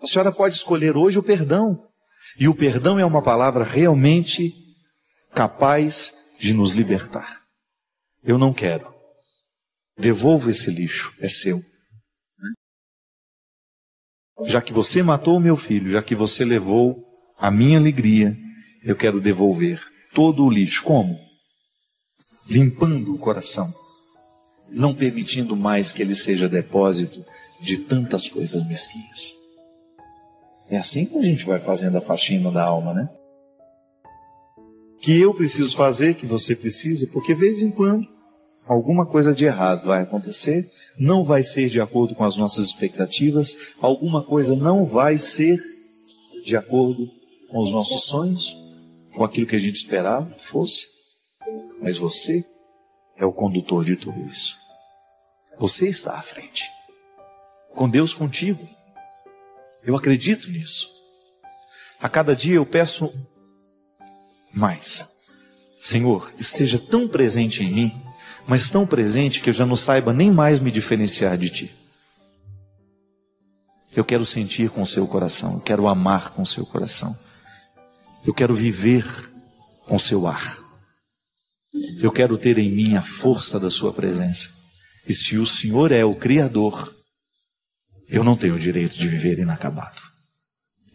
A senhora pode escolher hoje o perdão. E o perdão é uma palavra realmente capaz de nos libertar. Eu não quero. Devolva esse lixo, é seu. Já que você matou o meu filho, já que você levou a minha alegria, eu quero devolver todo o lixo. Como? Limpando o coração. Não permitindo mais que ele seja depósito de tantas coisas mesquinhas. É assim que a gente vai fazendo a faxina da alma, né? Que eu preciso fazer, que você precisa, porque de vez em quando alguma coisa de errado vai acontecer, não vai ser de acordo com as nossas expectativas, alguma coisa não vai ser de acordo com os nossos sonhos, com aquilo que a gente esperava que fosse. Mas você é o condutor de tudo isso. Você está à frente. Com Deus contigo. Eu acredito nisso. A cada dia eu peço mais. Senhor, esteja tão presente em mim, mas tão presente que eu já não saiba nem mais me diferenciar de Ti. Eu quero sentir com o seu coração, eu quero amar com o seu coração. Eu quero viver com o seu ar. Eu quero ter em mim a força da sua presença. E se o Senhor é o Criador, eu não tenho o direito de viver inacabado.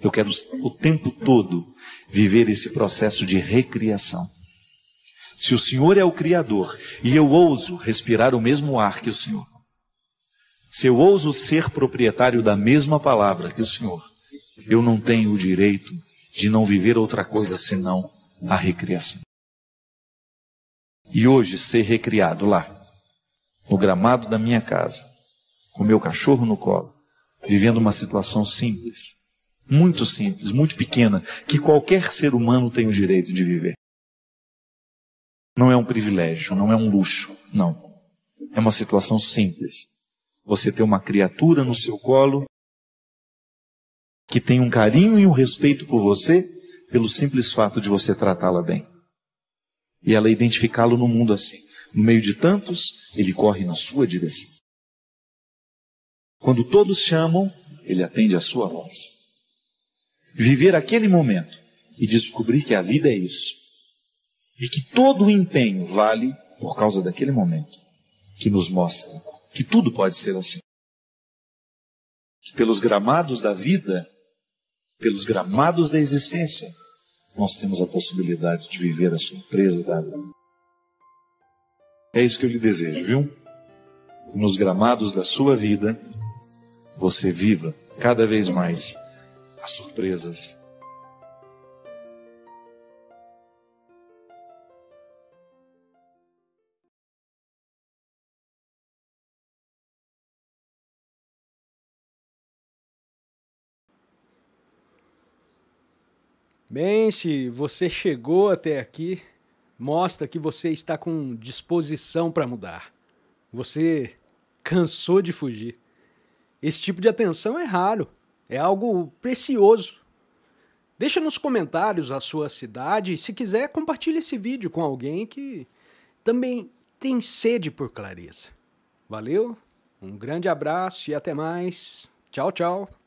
Eu quero o tempo todo viver esse processo de recriação. Se o Senhor é o Criador e eu ouso respirar o mesmo ar que o Senhor, se eu ouso ser proprietário da mesma palavra que o Senhor, eu não tenho o direito de não viver outra coisa senão a recriação. E hoje ser recriado lá, no gramado da minha casa, com meu cachorro no colo, vivendo uma situação simples, muito pequena, que qualquer ser humano tem o direito de viver. Não é um privilégio, não é um luxo, não. É uma situação simples. Você ter uma criatura no seu colo que tem um carinho e um respeito por você pelo simples fato de você tratá-la bem. E ela identificá-lo no mundo assim. No meio de tantos, ele corre na sua direção. Quando todos chamam, ele atende a sua voz. Viver aquele momento e descobrir que a vida é isso. E que todo o empenho vale por causa daquele momento que nos mostra que tudo pode ser assim. Que pelos gramados da vida, pelos gramados da existência, nós temos a possibilidade de viver a surpresa da vida. É isso que eu lhe desejo, viu? Que nos gramados da sua vida, você viva cada vez mais as surpresas. Bem, se você chegou até aqui, mostra que você está com disposição para mudar. Você cansou de fugir. Esse tipo de atenção é raro, é algo precioso. Deixa nos comentários a sua cidade e, se quiser, compartilhe esse vídeo com alguém que também tem sede por clareza. Valeu, um grande abraço e até mais. Tchau, tchau.